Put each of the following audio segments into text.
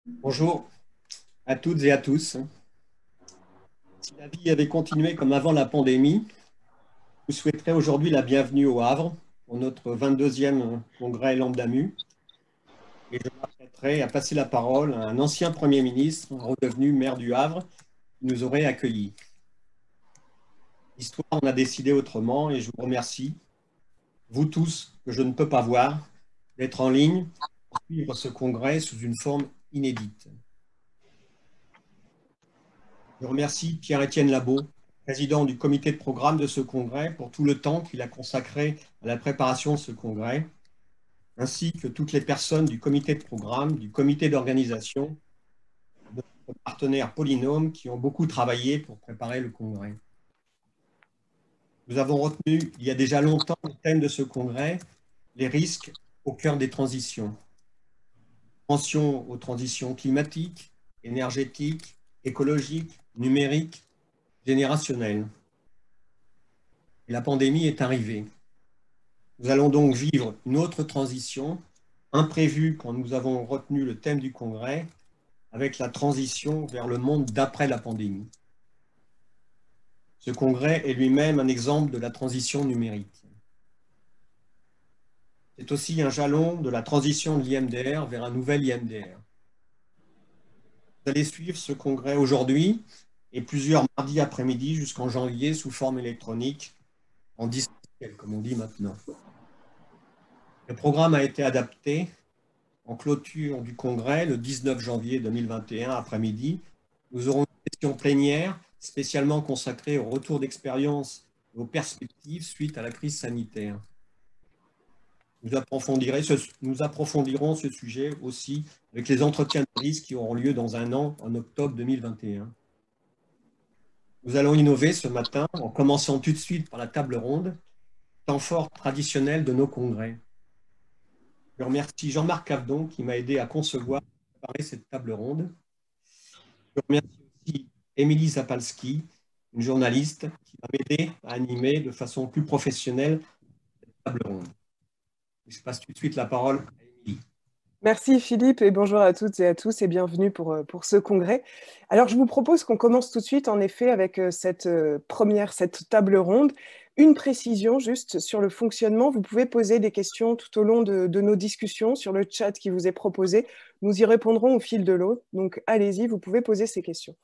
Bonjour à toutes et à tous. Si la vie avait continué comme avant la pandémie, je vous souhaiterais aujourd'hui la bienvenue au Havre pour notre 22e congrès Lambdamu et je m'apprêterai à passer la parole à un ancien Premier ministre redevenu maire du Havre qui nous aurait accueillis. L'histoire en a décidé autrement et je vous remercie, vous tous que je ne peux pas voir, d'être en ligne pour suivre ce congrès sous une forme inédite. Je remercie Pierre-Étienne Labaud, président du comité de programme de ce congrès, pour tout le temps qu'il a consacré à la préparation de ce congrès, ainsi que toutes les personnes du comité de programme, du comité d'organisation, de notre partenaire Polynôme qui ont beaucoup travaillé pour préparer le congrès. Nous avons retenu il y a déjà longtemps le thème de ce congrès, les risques au cœur des transitions. Attention aux transitions climatiques, énergétiques, écologiques, numériques, générationnelles. Et la pandémie est arrivée. Nous allons donc vivre une autre transition, imprévue quand nous avons retenu le thème du congrès, avec la transition vers le monde d'après la pandémie. Ce congrès est lui-même un exemple de la transition numérique. C'est aussi un jalon de la transition de l'IMDR vers un nouvel IMDR. Vous allez suivre ce congrès aujourd'hui et plusieurs mardis après-midi jusqu'en janvier sous forme électronique, en distanciel, comme on dit maintenant. Le programme a été adapté en clôture du congrès le 19 janvier 2021 après-midi. Nous aurons une session plénière spécialement consacrée au retour d'expérience et aux perspectives suite à la crise sanitaire. Nous approfondirons ce sujet aussi avec les entretiens de risque qui auront lieu dans un an, en octobre 2021. Nous allons innover ce matin en commençant tout de suite par la table ronde, temps fort traditionnel de nos congrès. Je remercie Jean-Marc Avedon qui m'a aidé à concevoir et préparer cette table ronde. Je remercie aussi Émilie Zapalski, une journaliste qui va m'aider à animer de façon plus professionnelle cette table ronde. Je passe tout de suite la parole à Émilie. Merci Philippe et bonjour à toutes et à tous et bienvenue pour ce congrès. Alors je vous propose qu'on commence tout de suite en effet avec cette table ronde. Une précision juste sur le fonctionnement. Vous pouvez poser des questions tout au long de nos discussions sur le chat qui vous est proposé. Nous y répondrons au fil de l'eau. Donc allez-y, vous pouvez poser ces questions.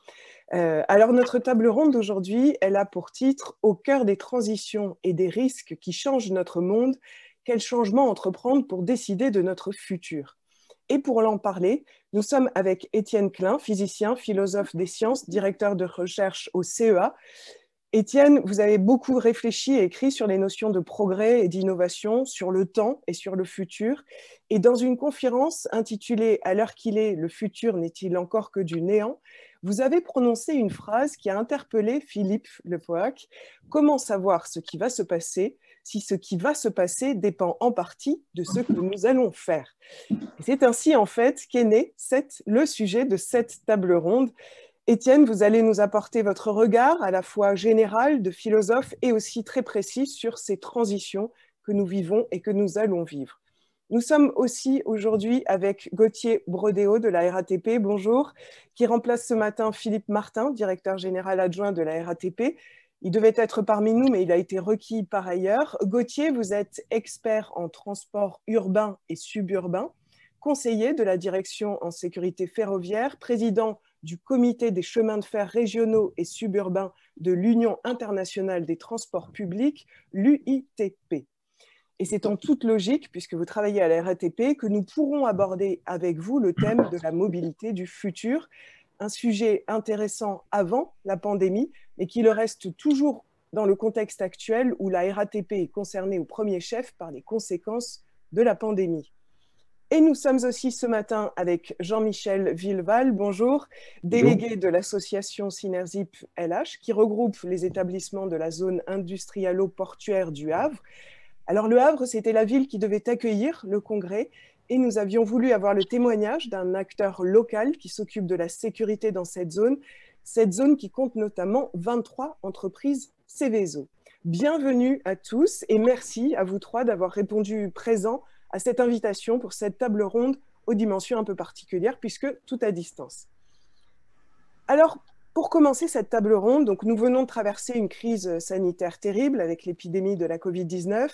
Alors notre table ronde d'aujourd'hui, elle a pour titre « Au cœur des transitions et des risques qui changent notre monde, quels changements entreprendre pour décider de notre futur ?» Et pour en parler, nous sommes avec Étienne Klein, physicien, philosophe des sciences, directeur de recherche au CEA. Étienne, vous avez beaucoup réfléchi et écrit sur les notions de progrès et d'innovation, sur le temps et sur le futur. Et dans une conférence intitulée « À l'heure qu'il est, le futur n'est-il encore que du néant ?», vous avez prononcé une phrase qui a interpellé Philippe Lepoac. « Comment savoir ce qui va se passer si ce qui va se passer dépend en partie de ce que nous allons faire ?» Et c'est ainsi en fait qu'est né le sujet de cette table ronde. Étienne, vous allez nous apporter votre regard à la fois général, de philosophe et aussi très précis sur ces transitions que nous vivons et que nous allons vivre. Nous sommes aussi aujourd'hui avec Gauthier Brodéo de la RATP, bonjour, qui remplace ce matin Philippe Martin, directeur général adjoint de la RATP. Il devait être parmi nous, mais il a été requis par ailleurs. Gauthier, vous êtes expert en transport urbain et suburbain, conseiller de la direction en sécurité ferroviaire, président du comité des chemins de fer régionaux et suburbains de l'Union internationale des transports publics, l'UITP. Et c'est en toute logique, puisque vous travaillez à la RATP, que nous pourrons aborder avec vous le thème de la mobilité du futur, un sujet intéressant avant la pandémie, mais qui le reste toujours dans le contexte actuel où la RATP est concernée au premier chef par les conséquences de la pandémie. Et nous sommes aussi ce matin avec Jean-Michel Villeval, bonjour, délégué de l'association Synerzip LH, qui regroupe les établissements de la zone industrialo-portuaire du Havre. Alors le Havre, c'était la ville qui devait accueillir le congrès et nous avions voulu avoir le témoignage d'un acteur local qui s'occupe de la sécurité dans cette zone qui compte notamment 23 entreprises Céveso. Bienvenue à tous et merci à vous trois d'avoir répondu présent à cette invitation pour cette table ronde aux dimensions un peu particulières, puisque tout à distance. Alors, pour commencer cette table ronde, donc nous venons de traverser une crise sanitaire terrible avec l'épidémie de la Covid-19,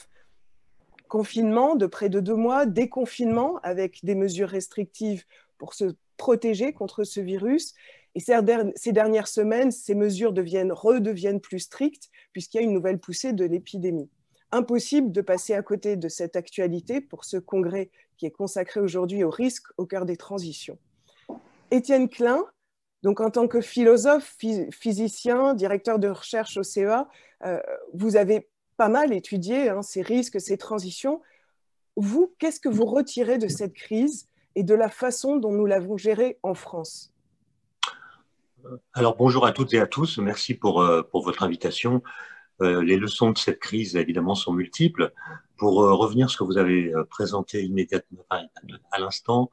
confinement de près de 2 mois, déconfinement avec des mesures restrictives pour se protéger contre ce virus. Et ces dernières semaines, ces mesures redeviennent plus strictes puisqu'il y a une nouvelle poussée de l'épidémie. Impossible de passer à côté de cette actualité pour ce congrès qui est consacré aujourd'hui au risque au cœur des transitions. Étienne Klein, donc en tant que philosophe, physicien, directeur de recherche au CEA, vous avez pas mal étudié ces risques, ces transitions. Vous, qu'est-ce que vous retirez de cette crise et de la façon dont nous l'avons gérée en France? Alors bonjour à toutes et à tous, merci pour votre invitation. Les leçons de cette crise, évidemment, sont multiples. Pour revenir sur ce que vous avez présenté immédiatement, à l'instant,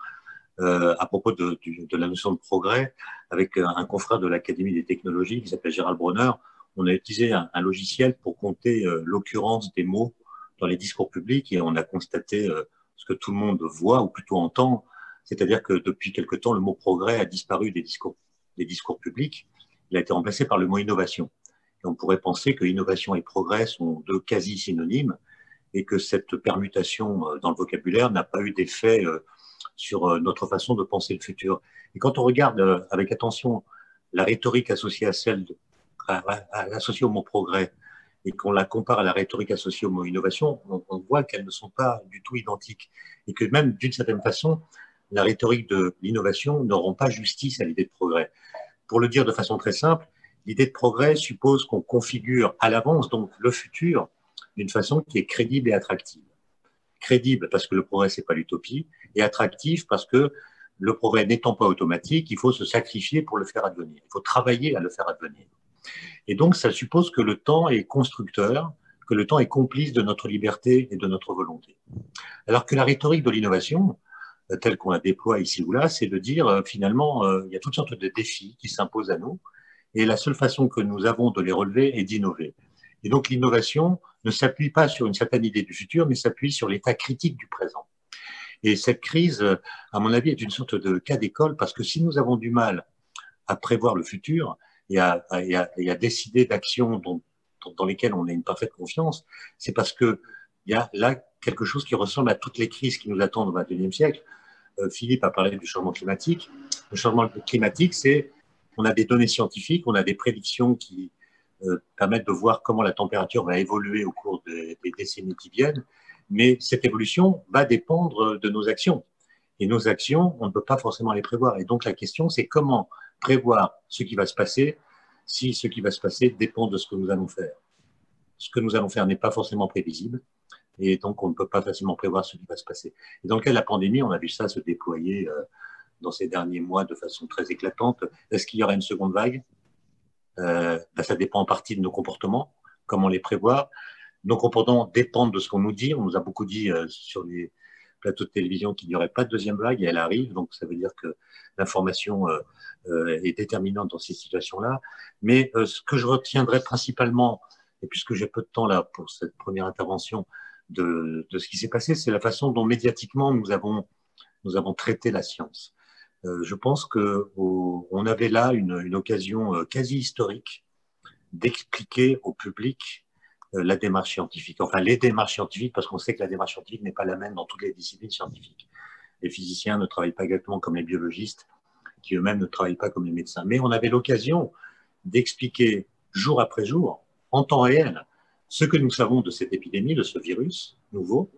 à propos de la notion de progrès, avec un confrère de l'Académie des technologies qui s'appelle Gérald Bronner, on a utilisé un logiciel pour compter l'occurrence des mots dans les discours publics et on a constaté ce que tout le monde voit ou plutôt entend, c'est-à-dire que depuis quelque temps, le mot progrès a disparu des discours publics. Il a été remplacé par le mot innovation. Et on pourrait penser que innovation et progrès sont deux quasi synonymes et que cette permutation dans le vocabulaire n'a pas eu d'effet sur notre façon de penser le futur. Et quand on regarde avec attention la rhétorique associée associée au mot progrès et qu'on la compare à la rhétorique associée au mot innovation, on voit qu'elles ne sont pas du tout identiques et que même d'une certaine façon, la rhétorique de l'innovation ne rend pas justice à l'idée de progrès. Pour le dire de façon très simple, l'idée de progrès suppose qu'on configure à l'avance donc le futur d'une façon qui est crédible et attractive. Crédible parce que le progrès, c'est pas l'utopie, et attractif parce que le progrès n'étant pas automatique, il faut se sacrifier pour le faire advenir. Il faut travailler à le faire advenir. Et donc, ça suppose que le temps est constructeur, que le temps est complice de notre liberté et de notre volonté. Alors que la rhétorique de l'innovation, telle qu'on la déploie ici ou là, c'est de dire finalement, il y a toutes sortes de défis qui s'imposent à nous, et la seule façon que nous avons de les relever est d'innover. Et donc, l'innovation ne s'appuie pas sur une certaine idée du futur, mais s'appuie sur l'état critique du présent. Et cette crise, à mon avis, est une sorte de cas d'école, parce que si nous avons du mal à prévoir le futur et à décider d'actions dans lesquelles on a une parfaite confiance, c'est parce qu'il y a là quelque chose qui ressemble à toutes les crises qui nous attendent au XXIe siècle. Philippe a parlé du changement climatique. Le changement climatique, c'est on a des données scientifiques, on a des prédictions qui permettent de voir comment la température va évoluer au cours des décennies qui viennent, mais cette évolution va dépendre de nos actions. Et nos actions, on ne peut pas forcément les prévoir. Et donc la question, c'est comment prévoir ce qui va se passer si ce qui va se passer dépend de ce que nous allons faire. Ce que nous allons faire n'est pas forcément prévisible, et donc on ne peut pas facilement prévoir ce qui va se passer. Et dans le cas de la pandémie, on a vu ça se déployer dans ces derniers mois de façon très éclatante. Est-ce qu'il y aura une seconde vague? Ça dépend en partie de nos comportements, comment les prévoir. Nos comportements dépendent de ce qu'on nous dit. On nous a beaucoup dit sur les plateaux de télévision qu'il n'y aurait pas de deuxième vague et elle arrive. Donc ça veut dire que l'information est déterminante dans ces situations-là. Mais ce que je retiendrai principalement, et puisque j'ai peu de temps là pour cette première intervention de ce qui s'est passé, c'est la façon dont médiatiquement nous avons traité la science. Je pense qu'on avait là une occasion quasi historique d'expliquer au public la démarche scientifique, enfin les démarches scientifiques, parce qu'on sait que la démarche scientifique n'est pas la même dans toutes les disciplines scientifiques. Les physiciens ne travaillent pas exactement comme les biologistes, qui eux-mêmes ne travaillent pas comme les médecins. Mais on avait l'occasion d'expliquer jour après jour, en temps réel, ce que nous savons de cette épidémie, de ce virus nouveau,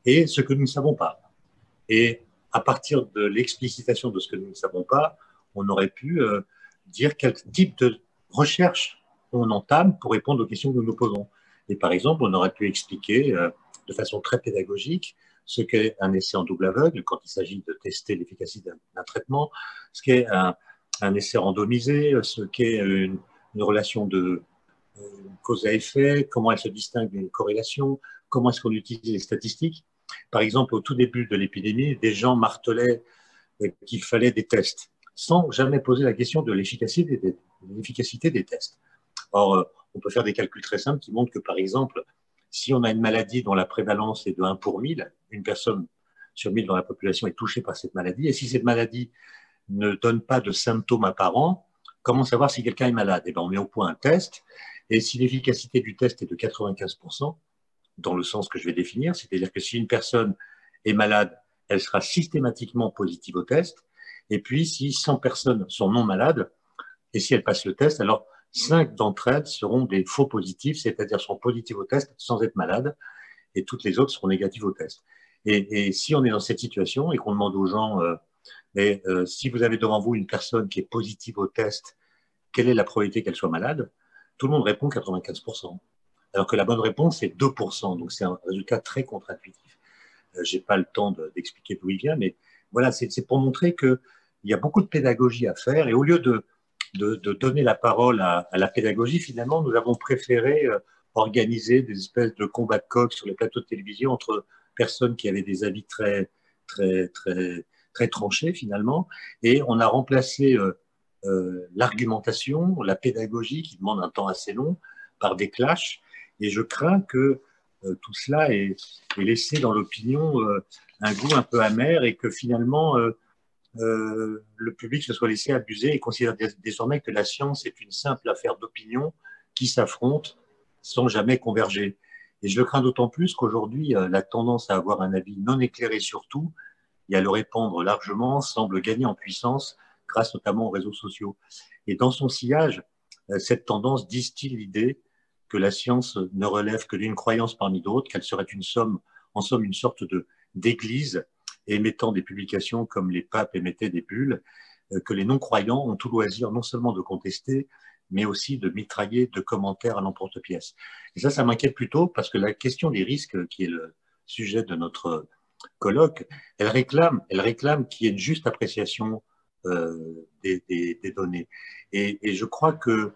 et ce que nous ne savons pas. Et à partir de l'explicitation de ce que nous ne savons pas, on aurait pu dire quel type de recherche on entame pour répondre aux questions que nous nous posons. Et par exemple, on aurait pu expliquer de façon très pédagogique ce qu'est un essai en double aveugle quand il s'agit de tester l'efficacité d'un traitement, ce qu'est un essai randomisé, ce qu'est une relation de cause à effet, comment elle se distingue d'une corrélation, comment est-ce qu'on utilise les statistiques. Par exemple, au tout début de l'épidémie, des gens martelaient qu'il fallait des tests, sans jamais poser la question de l'efficacité des tests. Or, on peut faire des calculs très simples qui montrent que, par exemple, si on a une maladie dont la prévalence est de 1 pour 1000, une personne sur 1000 dans la population est touché par cette maladie. Et si cette maladie ne donne pas de symptômes apparents, comment savoir si quelqu'un est malade? Eh bien, on met au point un test, et si l'efficacité du test est de 95%, dans le sens que je vais définir, c'est-à-dire que si une personne est malade, elle sera systématiquement positive au test, et puis si 100 personnes sont non malades, et si elles passent le test, alors 5 d'entre elles seront des faux positifs, c'est-à-dire seront positives au test sans être malades, et toutes les autres seront négatives au test. Et si on est dans cette situation et qu'on demande aux gens, si vous avez devant vous une personne qui est positive au test, quelle est la probabilité qu'elle soit malade? Tout le monde répond 95%. Alors que la bonne réponse, c'est 2%. Donc, c'est un résultat très contre-intuitif. Je n'ai pas le temps d'expliquer d'où il vient, mais voilà, c'est pour montrer qu'il y a beaucoup de pédagogie à faire. Et au lieu de donner la parole à la pédagogie, finalement, nous avons préféré organiser des espèces de combats de coqs sur les plateaux de télévision entre personnes qui avaient des avis très, très, très, très tranchés, finalement. Et on a remplacé l'argumentation, la pédagogie, qui demande un temps assez long, par des clashs. Et je crains que tout cela ait laissé dans l'opinion un goût un peu amer et que finalement le public se soit laissé abuser et considère désormais que la science est une simple affaire d'opinion qui s'affrontent sans jamais converger. Et je le crains d'autant plus qu'aujourd'hui, la tendance à avoir un avis non éclairé sur tout et à le répandre largement semble gagner en puissance grâce notamment aux réseaux sociaux. Et dans son sillage, cette tendance distille l'idée que la science ne relève que d'une croyance parmi d'autres, qu'elle serait en somme une sorte d'église émettant des publications comme les papes émettaient des bulles, que les non-croyants ont tout loisir non seulement de contester, mais aussi de mitrailler de commentaires à l'emporte-pièce. Et ça m'inquiète plutôt parce que la question des risques, qui est le sujet de notre colloque, elle réclame qu'il y ait une juste appréciation des données. Et je crois que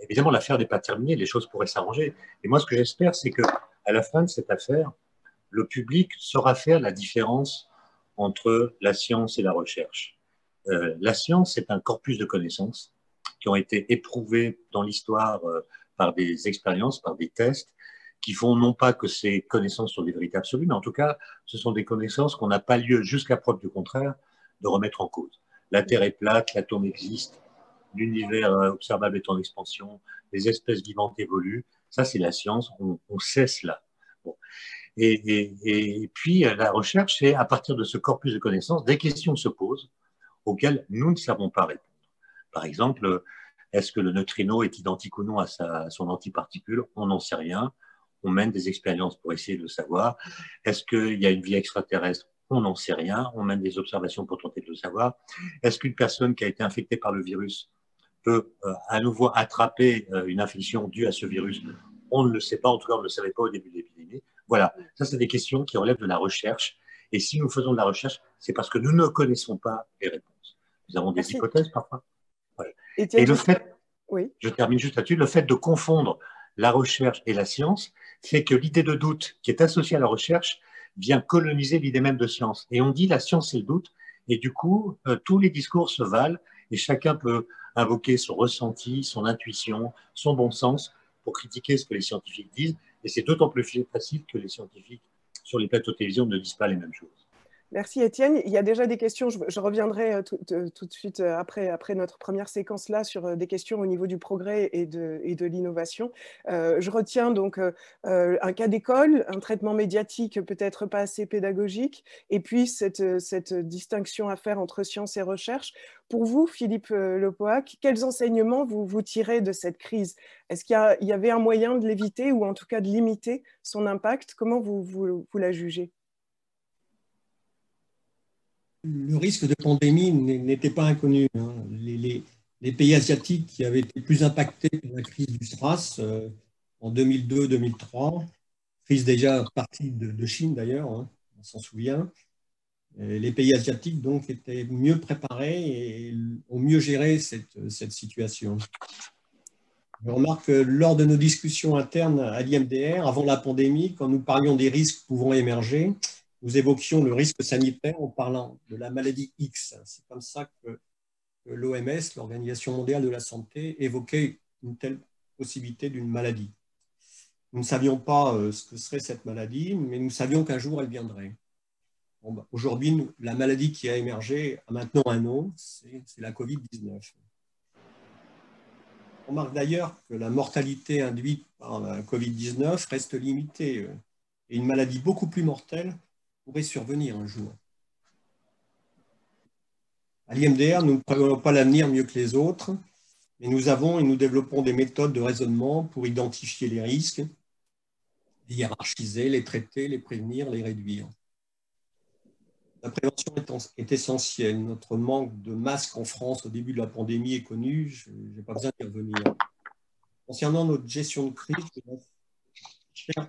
évidemment, l'affaire n'est pas terminée, les choses pourraient s'arranger. Et moi, ce que j'espère, c'est qu'à la fin de cette affaire, le public saura faire la différence entre la science et la recherche. La science, c'est un corpus de connaissances qui ont été éprouvées dans l'histoire par des expériences, par des tests, qui font non pas que ces connaissances sont des vérités absolues, mais en tout cas, ce sont des connaissances qu'on n'a pas lieu, jusqu'à preuve du contraire, de remettre en cause. La Terre est plate, l'atome existe, l'univers observable est en expansion, les espèces vivantes évoluent. Ça, c'est la science, on sait cela. Bon. Et puis, la recherche, c'est à partir de ce corpus de connaissances, des questions se posent auxquelles nous ne savons pas répondre. Par exemple, est-ce que le neutrino est identique ou non à son antiparticule? On n'en sait rien. On mène des expériences pour essayer de le savoir. Est-ce qu'il y a une vie extraterrestre? On n'en sait rien. On mène des observations pour tenter de le savoir. Est-ce qu'une personne qui a été infectée par le virus peut à nouveau attraper une infection due à ce virus? On ne le sait pas, en tout cas on ne le savait pas au début de l'épidémie. Voilà, ça c'est des questions qui relèvent de la recherche. Et si nous faisons de la recherche, c'est parce que nous ne connaissons pas les réponses. Nous avons des hypothèses parfois. Voilà. Et le fait, oui. Je termine juste là-dessus, le fait de confondre la recherche et la science fait que l'idée de doute qui est associée à la recherche vient coloniser l'idée même de science. Et on dit la science c'est le doute, et du coup, tous les discours se valent, et chacun peut invoquer son ressenti, son intuition, son bon sens pour critiquer ce que les scientifiques disent, et c'est d'autant plus facile que les scientifiques sur les plateaux de télévision ne disent pas les mêmes choses. Merci Étienne. Il y a déjà des questions, je reviendrai tout de suite après notre première séquence là sur des questions au niveau du progrès et de l'innovation. Je retiens donc un cas d'école, un traitement médiatique peut-être pas assez pédagogique, et puis cette distinction à faire entre science et recherche. Pour vous, Philippe Lepoac, quels enseignements vous tirez de cette crise? Est-ce qu'il y avait un moyen de l'éviter ou en tout cas de limiter son impact? Comment vous la jugez? Le risque de pandémie n'était pas inconnu. Les pays asiatiques qui avaient été plus impactés par la crise du SRAS en 2002-2003, crise déjà partie de Chine d'ailleurs, on s'en souvient. Les pays asiatiques donc étaient mieux préparés et ont mieux géré cette situation. Je remarque que lors de nos discussions internes à l'IMDR, avant la pandémie, quand nous parlions des risques pouvant émerger, nous évoquions le risque sanitaire en parlant de la maladie X. C'est comme ça que l'OMS, l'Organisation mondiale de la santé, évoquait une telle possibilité d'une maladie. Nous ne savions pas ce que serait cette maladie, mais nous savions qu'un jour elle viendrait. Bon, bah, aujourd'hui, la maladie qui a émergé a maintenant un nom, c'est la Covid-19. On remarque d'ailleurs que la mortalité induite par la Covid-19 reste limitée et une maladie beaucoup plus mortelle pourrait survenir un jour. À l'IMDR, nous ne prévoyons pas l'avenir mieux que les autres, mais nous avons et nous développons des méthodes de raisonnement pour identifier les risques, les hiérarchiser, les traiter, les prévenir, les réduire. La prévention est essentielle. Notre manque de masques en France au début de la pandémie est connu, je n'ai pas besoin d'y revenir. Concernant notre gestion de crise, je voudrais faire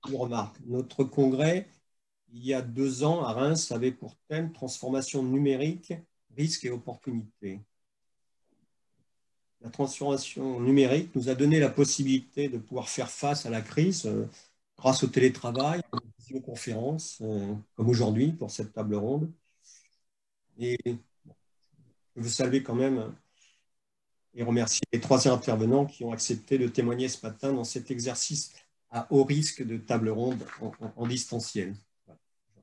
une remarque. Notre congrès, il y a 2 ans, à Reims, avait pour thème transformation numérique, risques et opportunités. La transformation numérique nous a donné la possibilité de pouvoir faire face à la crise grâce au télétravail, aux visioconférences, comme aujourd'hui pour cette table ronde. Et je veux saluer quand même et remercier les 3 intervenants qui ont accepté de témoigner ce matin dans cet exercice à haut risque de table ronde en distanciel.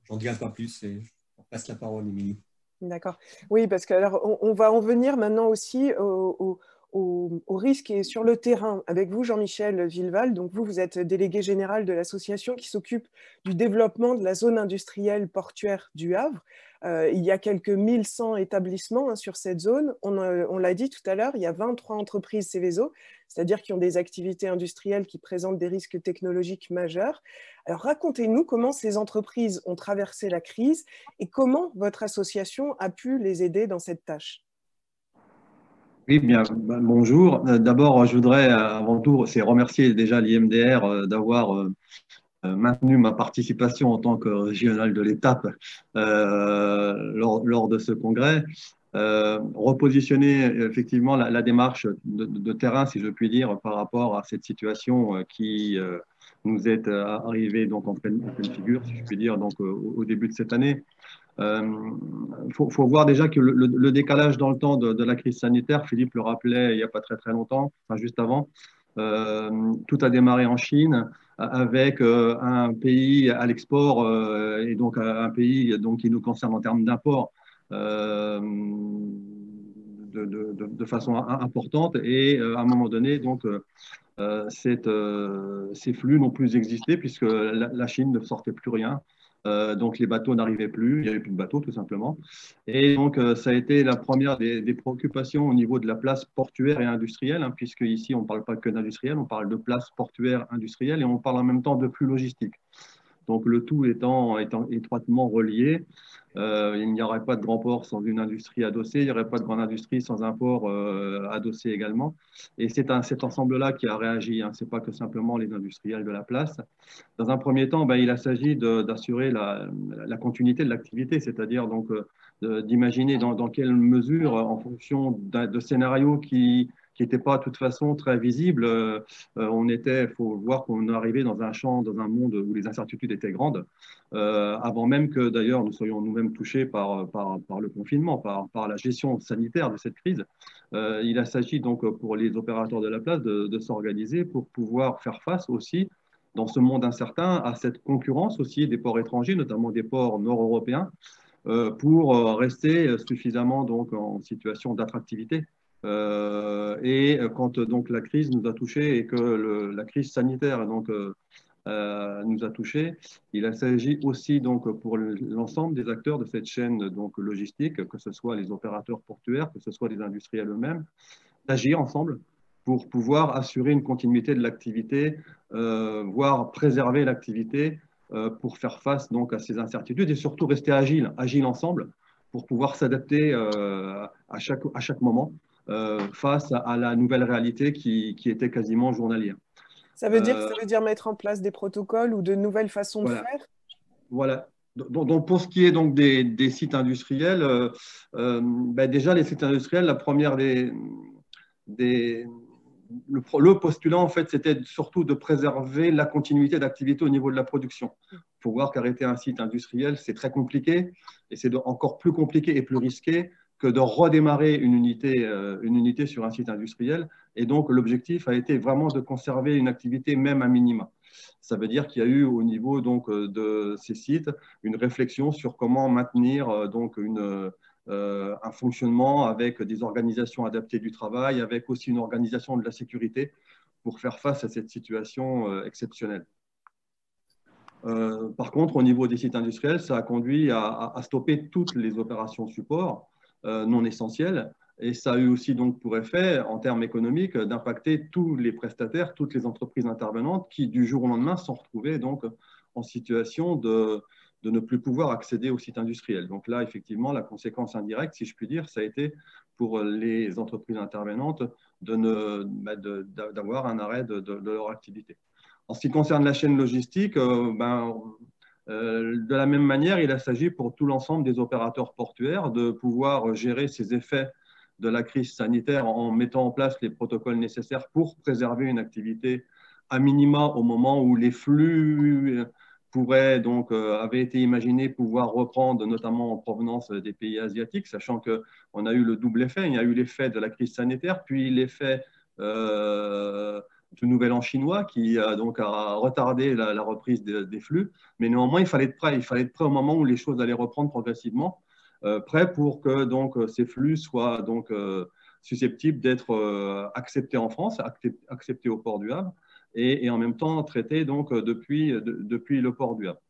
J'en dirai pas plus et je passe la parole, Émilie. D'accord. Oui, parce que alors, on va en venir maintenant aussi au risque et sur le terrain. Avec vous, Jean-Michel Villeval, donc vous êtes délégué général de l'association qui s'occupe du développement de la zone industrielle portuaire du Havre. Il y a quelques 1100 établissements sur cette zone. On l'a dit tout à l'heure, il y a 23 entreprises Céveso, c'est-à-dire qui ont des activités industrielles qui présentent des risques technologiques majeurs. Alors racontez-nous comment ces entreprises ont traversé la crise et comment votre association a pu les aider dans cette tâche. Oui, bien, bonjour. D'abord, je voudrais avant tout remercier déjà l'IMDR d'avoir maintenu ma participation en tant que régional de l'étape lors de ce congrès. Repositionner effectivement la démarche de terrain, si je puis dire, par rapport à cette situation qui nous est arrivée donc en pleine figure, si je puis dire, donc au début de cette année. Faut voir déjà que le décalage dans le temps de la crise sanitaire, Philippe le rappelait il n'y a pas très longtemps, enfin juste avant, tout a démarré en Chine avec un pays à l'export et donc un pays donc, qui nous concerne en termes d'import de façon importante et à un moment donné donc ces flux n'ont plus existé puisque la Chine ne sortait plus rien. Donc les bateaux n'arrivaient plus, il n'y avait plus de bateaux tout simplement. Et donc ça a été la première des préoccupations au niveau de la place portuaire et industrielle, hein, puisque ici on ne parle pas que d'industriel, on parle de place portuaire industrielle et on parle en même temps de flux logistique. Donc le tout étant étroitement relié. Il n'y aurait pas de grand port sans une industrie adossée, il n'y aurait pas de grande industrie sans un port adossé également. Et c'est cet ensemble-là qui a réagi, hein. Ce n'est pas que simplement les industriels de la place. Dans un premier temps, il s'agit d'assurer la continuité de l'activité, c'est-à-dire donc d'imaginer dans quelle mesure, en fonction de scénarios qui n'étaient pas de toute façon très visibles, il faut voir qu'on est arrivé dans un monde où les incertitudes étaient grandes, avant même que d'ailleurs nous soyons nous-mêmes touchés par le confinement, par la gestion sanitaire de cette crise. Il s'agit donc pour les opérateurs de la place de s'organiser pour pouvoir faire face aussi dans ce monde incertain à cette concurrence aussi des ports étrangers, notamment des ports nord-européens, pour rester suffisamment donc en situation d'attractivité. Et quand donc la crise nous a touchés et que la crise sanitaire donc nous a touchés, il s'agit aussi donc pour l'ensemble des acteurs de cette chaîne donc logistique, que ce soit les opérateurs portuaires, que ce soit les industriels eux-mêmes, d'agir ensemble pour pouvoir assurer une continuité de l'activité, voire préserver l'activité pour faire face donc à ces incertitudes et surtout rester agile ensemble pour pouvoir s'adapter à chaque moment face à la nouvelle réalité qui était quasiment journalière. Ça veut dire mettre en place des protocoles ou de nouvelles façons de faire? Voilà. Donc, pour ce qui est donc des sites industriels, déjà les sites industriels, la première le postulat, en fait, c'était surtout de préserver la continuité d'activité au niveau de la production. Il faut voir qu'arrêter un site industriel, c'est très compliqué et c'est encore plus compliqué et plus risqué que de redémarrer une unité sur un site industriel. Et donc, l'objectif a été vraiment de conserver une activité même à minima. Ça veut dire qu'il y a eu au niveau donc, de ces sites une réflexion sur comment maintenir donc, un fonctionnement avec des organisations adaptées du travail, avec aussi une organisation de la sécurité pour faire face à cette situation exceptionnelle. Par contre, au niveau des sites industriels, ça a conduit à stopper toutes les opérations support non essentielles. Et ça a eu aussi donc pour effet, en termes économiques, d'impacter tous les prestataires, toutes les entreprises intervenantes qui, du jour au lendemain, se sont retrouvées donc, en situation de ne plus pouvoir accéder aux sites industriels. Donc là, effectivement, la conséquence indirecte, si je puis dire, ça a été pour les entreprises intervenantes d'avoir un arrêt de leur activité. En ce qui concerne la chaîne logistique, de la même manière, il s'agit pour tout l'ensemble des opérateurs portuaires de pouvoir gérer ces effets de la crise sanitaire en mettant en place les protocoles nécessaires pour préserver une activité à minima au moment où les flux avaient été imaginés pouvoir reprendre, notamment en provenance des pays asiatiques, sachant qu'on a eu le double effet. Il y a eu l'effet de la crise sanitaire, puis l'effet du nouvel an chinois qui a retardé la reprise des flux. Mais néanmoins, il fallait être prêt. Il fallait être prêt au moment où les choses allaient reprendre progressivement, prêt pour que ces flux soient susceptibles d'être acceptés en France, acceptés au port du Havre, et en même temps traités depuis le port du Havre.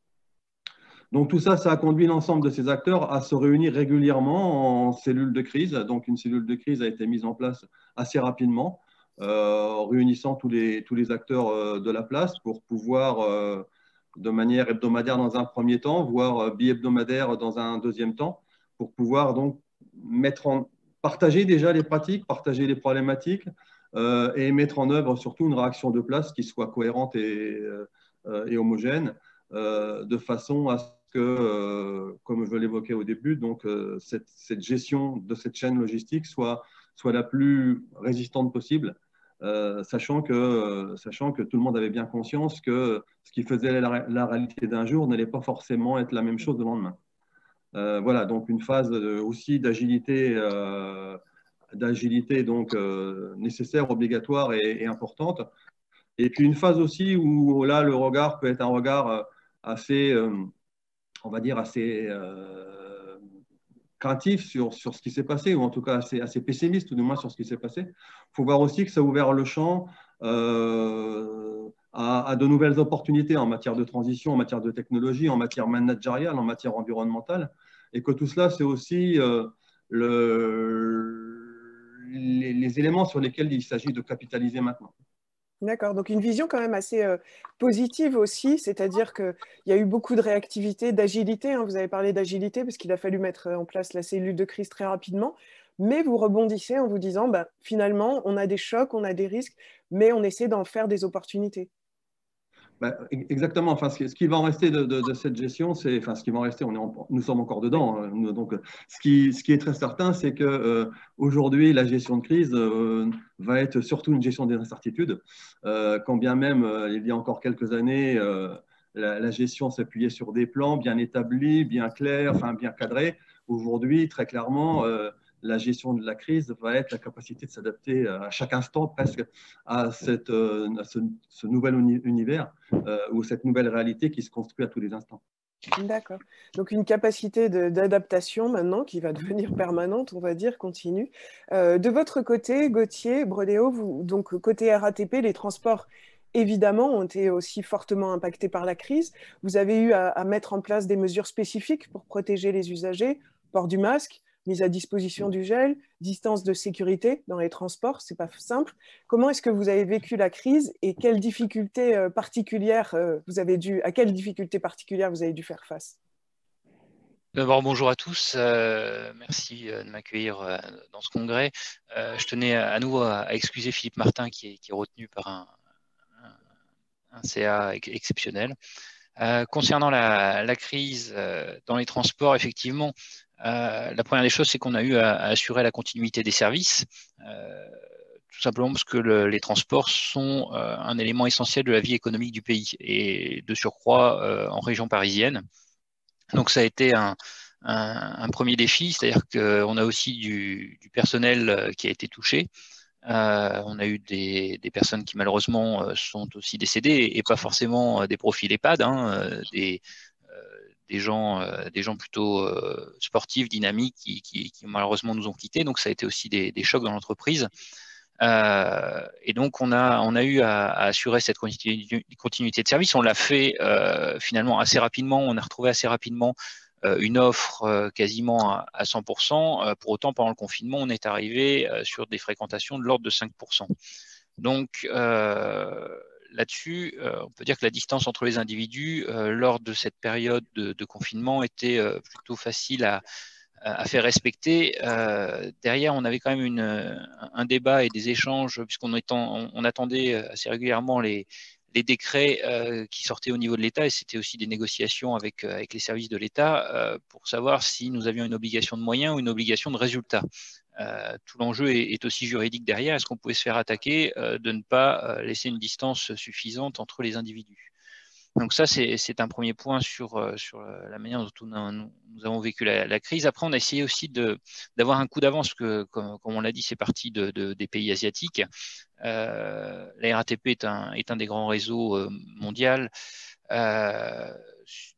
Donc tout ça, ça a conduit l'ensemble de ces acteurs à se réunir régulièrement en cellule de crise. Donc une cellule de crise a été mise en place assez rapidement, réunissant tous les acteurs de la place pour pouvoir, de manière hebdomadaire dans un premier temps, voire bi-hebdomadaire dans un deuxième temps, pour pouvoir donc partager déjà les pratiques, partager les problématiques et mettre en œuvre surtout une réaction de place qui soit cohérente et homogène, de façon à ce que, comme je l'évoquais au début, donc, cette gestion de cette chaîne logistique soit la plus résistante possible, sachant que tout le monde avait bien conscience que ce qui faisait la réalité d'un jour n'allait pas forcément être la même chose le lendemain. Voilà, donc une phase aussi d'agilité donc nécessaire, obligatoire et importante. Et puis une phase aussi où là, le regard peut être un regard assez, on va dire, assez craintif sur ce qui s'est passé, ou en tout cas assez pessimiste, tout du moins, sur ce qui s'est passé. Il faut voir aussi que ça a ouvert le champ à de nouvelles opportunités en matière de transition, en matière de technologie, en matière managériale, en matière environnementale, et que tout cela, c'est aussi les éléments sur lesquels il s'agit de capitaliser maintenant. D'accord, donc une vision quand même assez positive aussi, c'est-à-dire qu'il y a eu beaucoup de réactivité, d'agilité, hein, vous avez parlé d'agilité parce qu'il a fallu mettre en place la cellule de crise très rapidement, mais vous rebondissez en vous disant, finalement, on a des chocs, on a des risques, mais on essaie d'en faire des opportunités. Exactement. Enfin, ce qui va en rester de cette gestion, ce qui va en rester, nous sommes encore dedans. Donc, ce qui est très certain, c'est que aujourd'hui, la gestion de crise va être surtout une gestion des incertitudes. Quand bien même, il y a encore quelques années, la gestion s'appuyait sur des plans bien établis, bien clairs, bien cadrés. Aujourd'hui, très clairement, la gestion de la crise va être la capacité de s'adapter à chaque instant presque à ce nouvel univers ou cette nouvelle réalité qui se construit à tous les instants. D'accord. Donc une capacité d'adaptation maintenant qui va devenir permanente, on va dire, continue. De votre côté, Gauthier, Brodéo, donc côté RATP, les transports évidemment ont été aussi fortement impactés par la crise. Vous avez eu à mettre en place des mesures spécifiques pour protéger les usagers, port du masque, mise à disposition du gel, distance de sécurité dans les transports, c'est pas simple. Comment est-ce que vous avez vécu la crise et quelles difficultés particulières à quelles difficultés particulières vous avez dû faire face? D'abord, bonjour à tous. Merci de m'accueillir dans ce congrès. Je tenais à nouveau à excuser Philippe Martin qui est retenu par un CA exceptionnel. Concernant la crise dans les transports, effectivement, la première des choses, c'est qu'on a eu à assurer la continuité des services, tout simplement parce que les transports sont un élément essentiel de la vie économique du pays et de surcroît en région parisienne. Donc ça a été un premier défi, c'est-à-dire qu'on a aussi du personnel qui a été touché. On a eu des personnes qui malheureusement sont aussi décédées et pas forcément des profils EHPAD, des gens plutôt sportifs, dynamiques qui malheureusement nous ont quittés. Donc ça a été aussi des chocs dans l'entreprise. Et donc on a eu à assurer cette continuité de service. On l'a fait finalement assez rapidement. On a retrouvé assez rapidement une offre quasiment à 100%. Pour autant, pendant le confinement, on est arrivé sur des fréquentations de l'ordre de 5%. Donc là-dessus, on peut dire que la distance entre les individus lors de cette période de confinement était plutôt facile à faire respecter. Derrière, on avait quand même un débat et des échanges, puisqu'on attendait assez régulièrement les décrets qui sortaient au niveau de l'État, et c'était aussi des négociations avec les services de l'État pour savoir si nous avions une obligation de moyens ou une obligation de résultat. Tout l'enjeu est aussi juridique derrière. Est-ce qu'on pouvait se faire attaquer de ne pas laisser une distance suffisante entre les individus? Donc ça, c'est un premier point sur la manière dont nous avons vécu la crise. Après, on a essayé aussi d'avoir un coup d'avance, parce que, comme on l'a dit, c'est parti des pays asiatiques. La RATP est un des grands réseaux mondiaux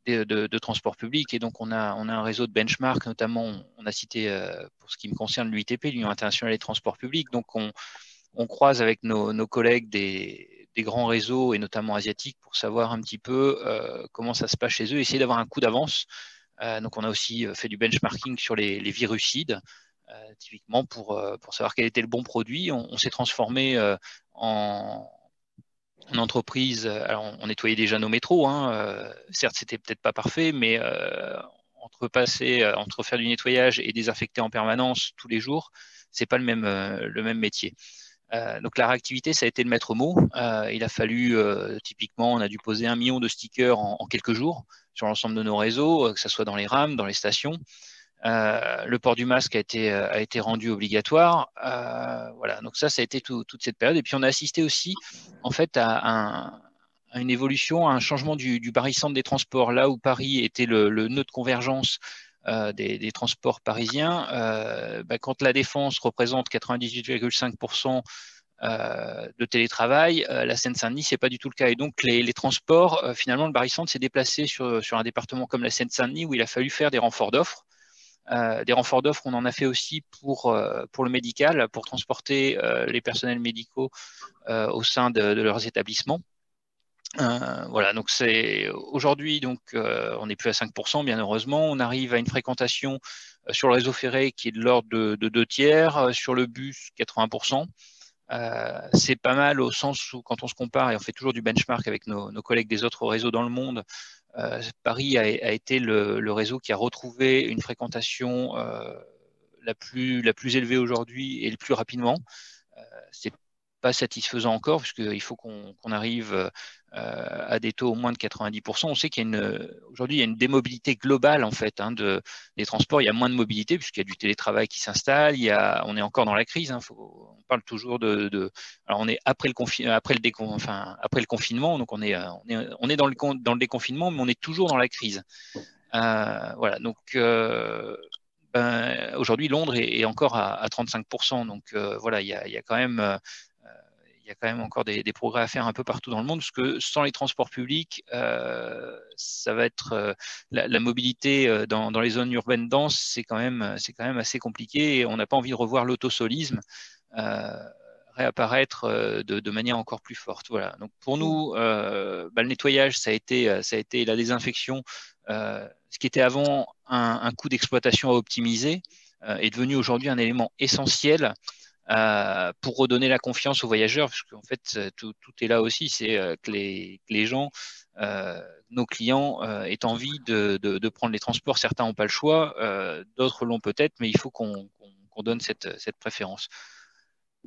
de transport public, et donc on a un réseau de benchmark, notamment on a cité, pour ce qui me concerne, l'UITP, l'Union internationale des transports publics. Donc on croise avec nos collègues des grands réseaux, et notamment asiatiques, pour savoir un petit peu comment ça se passe chez eux, essayer d'avoir un coup d'avance. Donc on a aussi fait du benchmarking sur les virucides, typiquement pour savoir quel était le bon produit. On s'est transformé en entreprise. Alors on nettoyait déjà nos métros, certes c'était peut-être pas parfait, mais entre faire du nettoyage et désinfecter en permanence tous les jours, c'est pas le même métier. Donc la réactivité, ça a été le maître mot. Il a fallu, typiquement, on a dû poser 1 million de stickers en quelques jours sur l'ensemble de nos réseaux, que ce soit dans les rames, dans les stations. Le port du masque a été rendu obligatoire. Voilà, donc ça a été toute cette période. Et puis on a assisté aussi, en fait, à une évolution, à un changement du barycentre des transports. Là où Paris était le nœud de convergence des transports parisiens, quand la Défense représente 98,5% de télétravail, la Seine-Saint-Denis, c'est pas du tout le cas. Et donc les transports, finalement, le barycentre s'est déplacé sur un département comme la Seine-Saint-Denis, où il a fallu faire des renforts d'offres. Des renforts d'offres, on en a fait aussi pour le médical, pour transporter les personnels médicaux au sein de leurs établissements. Voilà, donc aujourd'hui, donc on n'est plus à 5%, bien heureusement. On arrive à une fréquentation sur le réseau ferré qui est de l'ordre de 2/3, sur le bus 80%. C'est pas mal au sens où, quand on se compare, et on fait toujours du benchmark avec nos collègues des autres réseaux dans le monde, Paris a été le réseau qui a retrouvé une fréquentation la plus élevée aujourd'hui et le plus rapidement. C'est pas satisfaisant encore, puisqu'il faut qu'on arrive à des taux au moins de 90%. On sait qu'aujourd'hui, il y a une démobilité globale, en fait, des transports. Il y a moins de mobilité, puisqu'il y a du télétravail qui s'installe. On est encore dans la crise. On parle toujours alors, on est après le confinement, donc on est dans le déconfinement, mais on est toujours dans la crise. Voilà, donc aujourd'hui, Londres est encore à 35%. Donc voilà, il y a quand même encore des progrès à faire un peu partout dans le monde, parce que sans les transports publics, ça va être la mobilité dans les zones urbaines denses, c'est quand même assez compliqué, et on n'a pas envie de revoir l'autosolisme réapparaître de manière encore plus forte. Voilà. Donc pour nous, le nettoyage, ça a été la désinfection. Ce qui était avant un coût d'exploitation à optimiser est devenu aujourd'hui un élément essentiel pour redonner la confiance aux voyageurs, parce qu'en fait, tout est là aussi, c'est que les gens, nos clients, aient envie de prendre les transports. Certains n'ont pas le choix, d'autres l'ont peut-être, mais il faut qu'on donne cette préférence.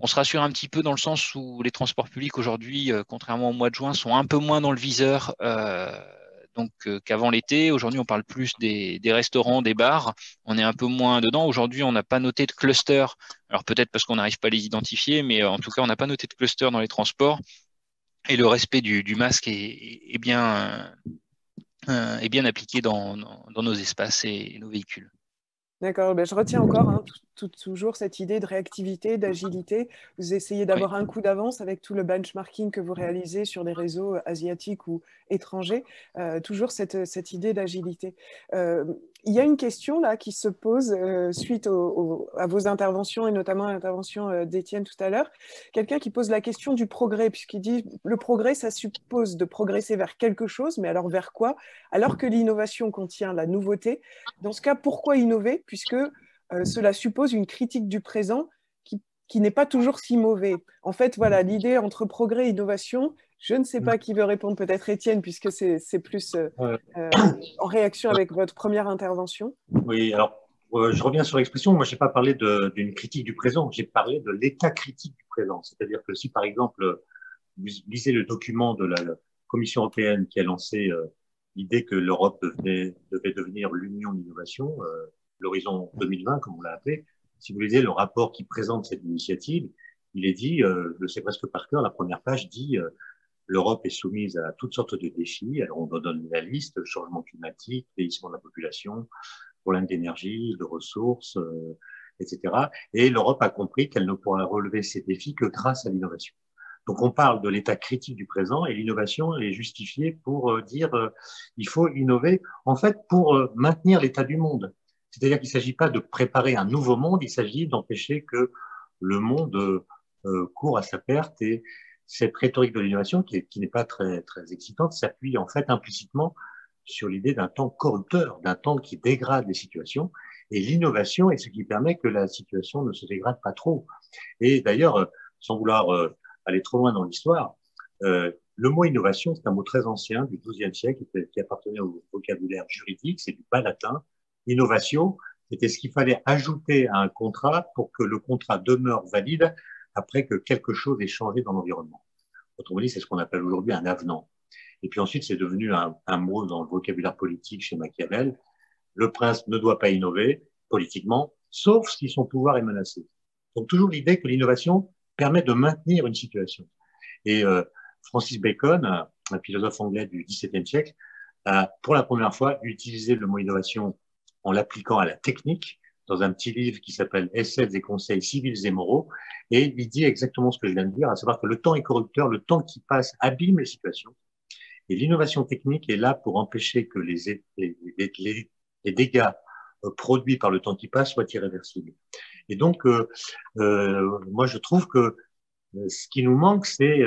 On se rassure un petit peu dans le sens où les transports publics aujourd'hui, contrairement au mois de juin, sont un peu moins dans le viseur qu'avant l'été. Aujourd'hui, on parle plus des restaurants, des bars. On est un peu moins dedans. Aujourd'hui, on n'a pas noté de cluster. Alors peut-être parce qu'on n'arrive pas à les identifier, mais en tout cas, on n'a pas noté de cluster dans les transports. Et le respect du masque est bien appliqué dans nos espaces et nos véhicules. D'accord, je retiens encore toujours cette idée de réactivité, d'agilité. Vous essayez d'avoir un coup d'avance avec tout le benchmarking que vous réalisez sur des réseaux asiatiques ou étrangers. Toujours cette idée d'agilité. Il y a une question là qui se pose suite à vos interventions et notamment à l'intervention d'Étienne tout à l'heure. Quelqu'un qui pose la question du progrès, puisqu'il dit le progrès, ça suppose de progresser vers quelque chose, mais alors vers quoi? Alors que l'innovation contient la nouveauté. Dans ce cas, pourquoi innover? Puisque cela suppose une critique du présent qui n'est pas toujours si mauvais. En fait, voilà, l'idée entre progrès et innovation, je ne sais pas qui veut répondre, peut-être Étienne, puisque c'est plus en réaction avec votre première intervention. Oui, alors je reviens sur l'expression. Moi, je n'ai pas parlé d'une critique du présent, j'ai parlé de l'état critique du présent. C'est-à-dire que si, par exemple, vous lisez le document de la Commission européenne qui a lancé l'idée que l'Europe devait devenir l'union de l'innovation, l'horizon 2020, comme on l'a appelé, si vous lisez le rapport qui présente cette initiative, il est dit, je le sais presque par cœur, la première page dit l'Europe est soumise à toutes sortes de défis. Alors, on donne la liste, changement climatique, vieillissement de la population, problème d'énergie, de ressources, etc. Et l'Europe a compris qu'elle ne pourra relever ces défis que grâce à l'innovation. Donc, on parle de l'état critique du présent et l'innovation est justifiée pour dire il faut innover, en fait, pour maintenir l'état du monde. C'est-à-dire qu'il ne s'agit pas de préparer un nouveau monde, il s'agit d'empêcher que le monde court à sa perte. Et cette rhétorique de l'innovation, qui n'est pas très, très excitante, s'appuie en fait implicitement sur l'idée d'un temps corrupteur, d'un temps qui dégrade les situations. Et l'innovation est ce qui permet que la situation ne se dégrade pas trop. Et d'ailleurs, sans vouloir aller trop loin dans l'histoire, le mot innovation, c'est un mot très ancien du XIIe siècle qui appartenait au vocabulaire juridique, c'est du bas latin. Innovation, c'était ce qu'il fallait ajouter à un contrat pour que le contrat demeure valide après que quelque chose ait changé dans l'environnement. Autrement dit, c'est ce qu'on appelle aujourd'hui un avenant. Et puis ensuite, c'est devenu un mot dans le vocabulaire politique chez Machiavel. Le prince ne doit pas innover politiquement, sauf si son pouvoir est menacé. Donc toujours l'idée que l'innovation permet de maintenir une situation. Et Francis Bacon, un philosophe anglais du XVIIe siècle, a pour la première fois utilisé le mot innovation en l'appliquant à la technique dans un petit livre qui s'appelle Essais et conseils civils et moraux. Et il dit exactement ce que je viens de dire, à savoir que le temps est corrupteur, le temps qui passe abîme les situations. Et l'innovation technique est là pour empêcher que les dégâts produits par le temps qui passe soient irréversibles. Et donc, moi, je trouve que ce qui nous manque, c'est,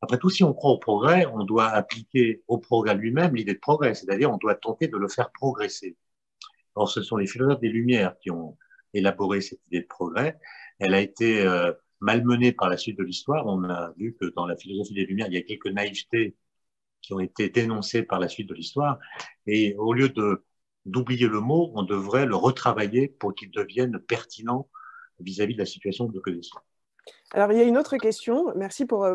après tout, si on croit au progrès, on doit appliquer au progrès lui-même l'idée de progrès, c'est-à-dire on doit tenter de le faire progresser. Or, ce sont les philosophes des Lumières qui ont élaboré cette idée de progrès. Elle a été malmenée par la suite de l'histoire. On a vu que dans la philosophie des Lumières, il y a quelques naïvetés qui ont été dénoncées par la suite de l'histoire. Et au lieu d'oublier le mot, on devrait le retravailler pour qu'il devienne pertinent vis-à-vis de la situation que nous connaissons. Alors, il y a une autre question, merci pour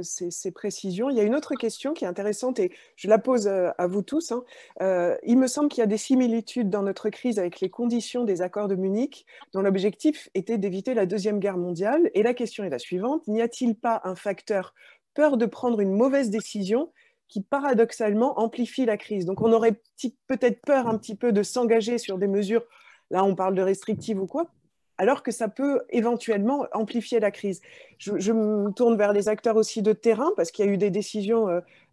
ces précisions. Il y a une autre question qui est intéressante et je la pose à vous tous. Il me semble qu'il y a des similitudes dans notre crise avec les conditions des accords de Munich, dont l'objectif était d'éviter la Deuxième Guerre mondiale. Et la question est la suivante, n'y a-t-il pas un facteur peur de prendre une mauvaise décision qui paradoxalement amplifie la crise? Donc, on aurait peut-être peur un petit peu de s'engager sur des mesures, là on parle de restrictives ou quoi, alors que ça peut éventuellement amplifier la crise. Je me tourne vers les acteurs aussi de terrain, parce qu'il y a eu des décisions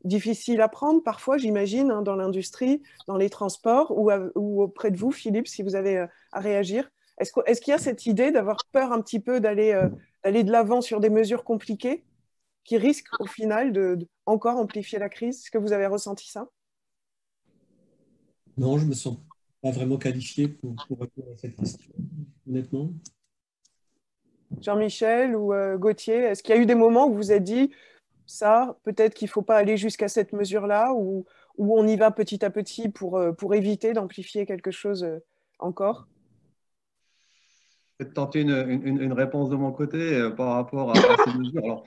difficiles à prendre, parfois, j'imagine, hein, dans l'industrie, dans les transports, ou auprès de vous, Philippe, si vous avez à réagir. Est-ce qu'il y a cette idée d'avoir peur un petit peu d'aller de l'avant sur des mesures compliquées qui risquent, au final, de encore amplifier la crise? Est-ce que vous avez ressenti ça? Non, je me sens pas vraiment qualifié pour répondre à cette question, honnêtement. Jean-Michel ou Gauthier, est-ce qu'il y a eu des moments où vous vous êtes dit, ça, peut-être qu'il ne faut pas aller jusqu'à cette mesure-là, ou on y va petit à petit pour éviter d'amplifier quelque chose encore? Je vais tenter une réponse de mon côté par rapport à ces mesures. Alors,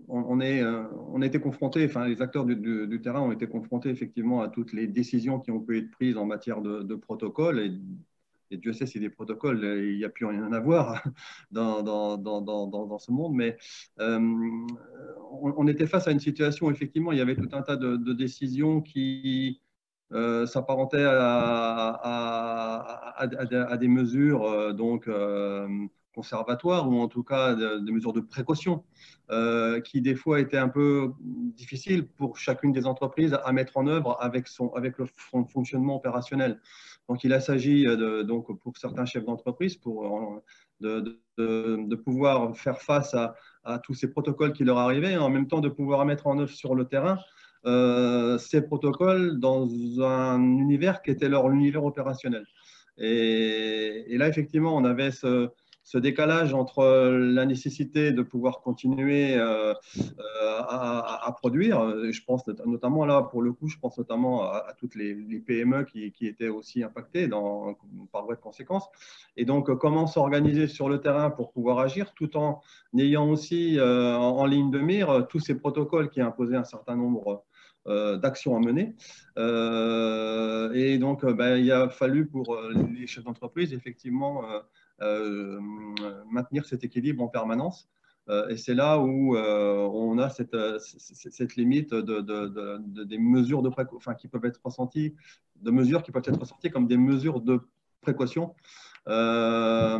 on a été confrontés, enfin, les acteurs du terrain ont été confrontés effectivement à toutes les décisions qui ont pu être prises en matière de protocole. Et Dieu sait si des protocoles, il n'y a plus rien à voir dans ce monde. Mais on était face à une situation où effectivement, il y avait tout un tas de décisions qui s'apparentait à des mesures conservatoires ou en tout cas des mesures de précaution qui des fois étaient un peu difficiles pour chacune des entreprises à mettre en œuvre avec son fonctionnement opérationnel. Donc il s'agit donc pour certains chefs d'entreprise de pouvoir faire face à tous ces protocoles qui leur arrivaient et en même temps de pouvoir mettre en œuvre sur le terrain ces protocoles dans un univers qui était leur univers opérationnel. Et là, effectivement, on avait ce décalage entre la nécessité de pouvoir continuer à produire. Je pense notamment là, pour le coup, je pense notamment à toutes les PME qui étaient aussi impactées par voie de conséquence. Et donc, comment s'organiser sur le terrain pour pouvoir agir tout en ayant aussi en ligne de mire tous ces protocoles qui imposaient un certain nombre d'actions à mener. Et donc, il a fallu pour les chefs d'entreprise, effectivement, maintenir cet équilibre en permanence. Et c'est là où on a cette limite des mesures qui peuvent être ressenties, comme des mesures de précaution, pas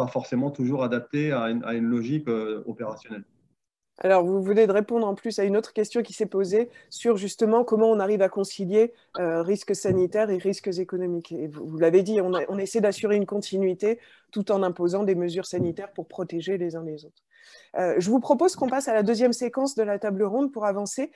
forcément toujours adaptées à une logique opérationnelle. Alors, vous venez de répondre en plus à une autre question qui s'est posée sur justement comment on arrive à concilier risques sanitaires et risques économiques. Et vous l'avez dit, on essaie d'assurer une continuité tout en imposant des mesures sanitaires pour protéger les uns les autres. Je vous propose qu'on passe à la deuxième séquence de la table ronde pour avancer,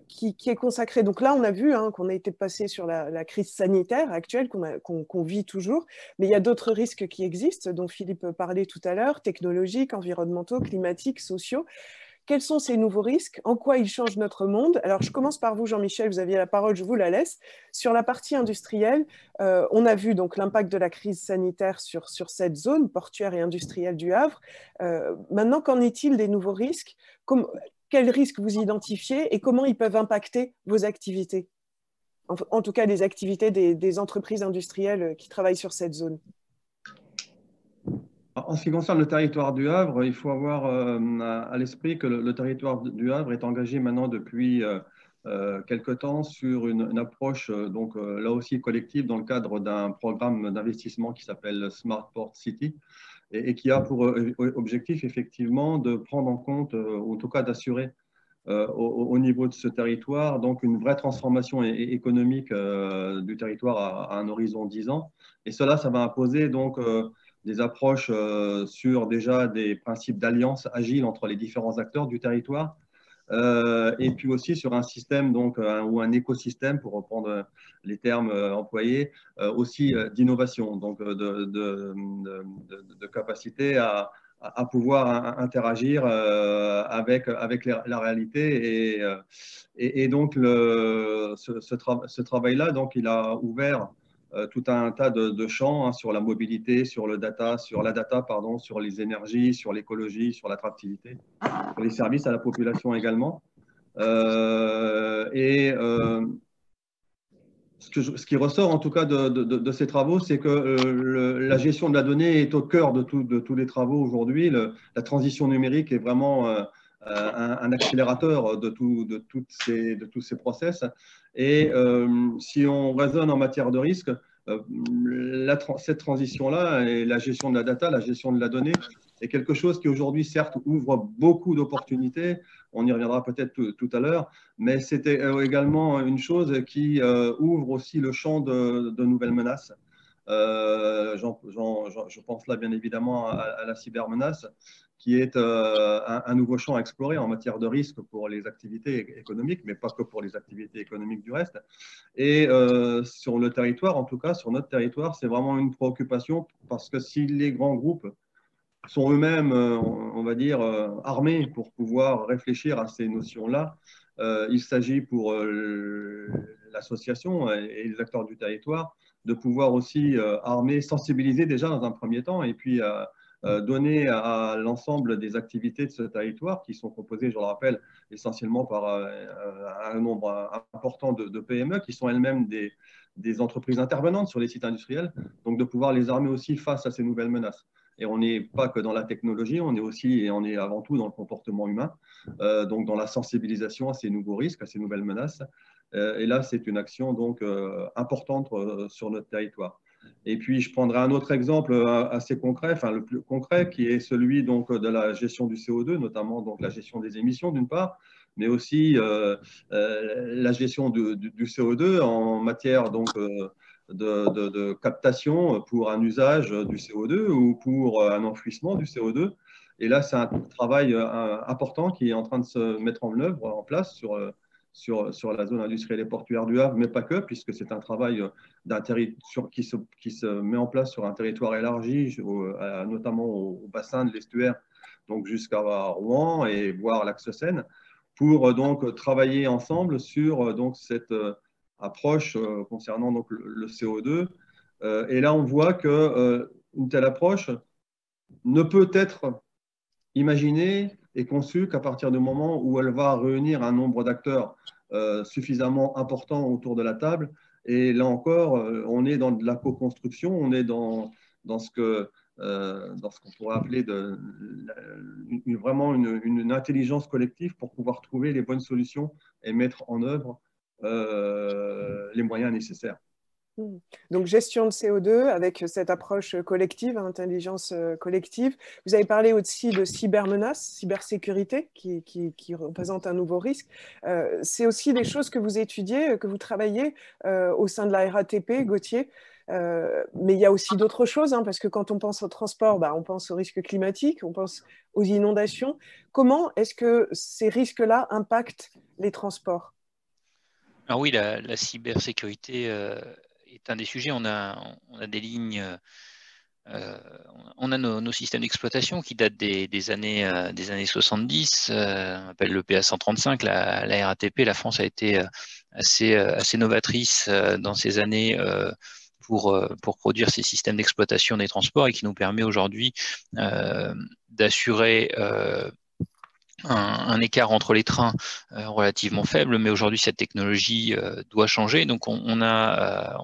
qui est consacrée. Donc là, on a vu qu'on a été passé sur la crise sanitaire actuelle qu'on vit toujours, mais il y a d'autres risques qui existent, dont Philippe parlait tout à l'heure, technologiques, environnementaux, climatiques, sociaux. Quels sont ces nouveaux risques? En quoi ils changent notre monde? Alors, je commence par vous, Jean-Michel, vous aviez la parole, je vous la laisse. Sur la partie industrielle, on a vu donc l'impact de la crise sanitaire sur cette zone portuaire et industrielle du Havre. Maintenant, qu'en est-il des nouveaux risques? Quels risques vous identifiez et comment ils peuvent impacter vos activités? En tout cas, les activités des entreprises industrielles qui travaillent sur cette zone. En ce qui concerne le territoire du Havre, il faut avoir à l'esprit que le territoire du Havre est engagé maintenant depuis quelque temps sur une approche là aussi collective dans le cadre d'un programme d'investissement qui s'appelle Smart Port City et qui a pour objectif effectivement de prendre en compte, ou en tout cas d'assurer au niveau de ce territoire donc une vraie transformation économique du territoire à un horizon 10 ans. Et cela, ça va imposer donc des approches sur déjà des principes d'alliance agile entre les différents acteurs du territoire, et puis aussi sur un système ou un écosystème, pour reprendre les termes employés, aussi d'innovation, donc de capacité à pouvoir interagir avec la réalité. Et donc, ce travail-là, donc, il a ouvert tout un tas de champs sur la mobilité, sur la data, sur les énergies, sur l'écologie, sur l'attractivité, sur les services à la population également. Ce qui ressort en tout cas de ces travaux, c'est que la gestion de la donnée est au cœur de tous les travaux aujourd'hui. La transition numérique est vraiment un accélérateur de tous ces process. Et si on raisonne en matière de risque, cette transition-là et la gestion de la data, la gestion de la donnée, est quelque chose qui aujourd'hui, certes, ouvre beaucoup d'opportunités. On y reviendra peut-être tout à l'heure, mais c'était également une chose qui ouvre aussi le champ de nouvelles menaces. Je pense là bien évidemment à la cybermenace, qui est un nouveau champ à explorer en matière de risque pour les activités économiques, mais pas que pour les activités économiques du reste. Et sur le territoire, en tout cas sur notre territoire, c'est vraiment une préoccupation, parce que si les grands groupes sont eux-mêmes, on va dire, armés pour pouvoir réfléchir à ces notions-là, il s'agit pour l'association et les acteurs du territoire de pouvoir aussi armer, sensibiliser déjà dans un premier temps, et puis donner à l'ensemble des activités de ce territoire, qui sont composées, je le rappelle, essentiellement par un nombre important de PME, qui sont elles-mêmes des entreprises intervenantes sur les sites industriels, donc de pouvoir les armer aussi face à ces nouvelles menaces. Et on n'est pas que dans la technologie, on est avant tout dans le comportement humain, donc dans la sensibilisation à ces nouveaux risques, à ces nouvelles menaces. Et là, c'est une action donc importante sur notre territoire. Et puis, je prendrai un autre exemple assez concret, enfin le plus concret, qui est celui donc de la gestion du CO2, notamment donc la gestion des émissions d'une part, mais aussi la gestion du CO2 en matière donc de captation pour un usage du CO2 ou pour un enfouissement du CO2. Et là, c'est un travail important qui est en train de se mettre en œuvre, en place sur la zone industrielle et portuaire du Havre, mais pas que, puisque c'est un travail qui se met en place sur un territoire élargi, notamment au bassin de l'estuaire, donc jusqu'à Rouen et voire l'axe Seine, pour donc travailler ensemble sur donc cette approche concernant donc le CO2. Et là, on voit que une telle approche ne peut être imaginée et conçue qu'à partir du moment où elle va réunir un nombre d'acteurs suffisamment important autour de la table. Et là encore, on est dans de la co-construction, on est dans ce qu'on pourrait appeler vraiment une intelligence collective pour pouvoir trouver les bonnes solutions et mettre en œuvre les moyens nécessaires. Donc, gestion de CO2 avec cette approche collective, intelligence collective. Vous avez parlé aussi de cybermenaces, cybersécurité, qui représente un nouveau risque. C'est aussi des choses que vous étudiez, que vous travaillez au sein de la RATP, Gauthier. Mais il y a aussi d'autres choses, hein, parce que quand on pense au transport, on pense aux risques climatiques, on pense aux inondations. Comment est-ce que ces risques-là impactent les transports? Alors oui, la cybersécurité est un des sujets. On a des lignes, on a nos systèmes d'exploitation qui datent des années 70. On appelle le PA135. La RATP, la France a été assez novatrice dans ces années pour produire ces systèmes d'exploitation des transports et qui nous permet aujourd'hui d'assurer un écart entre les trains relativement faible, mais aujourd'hui cette technologie doit changer. Donc on a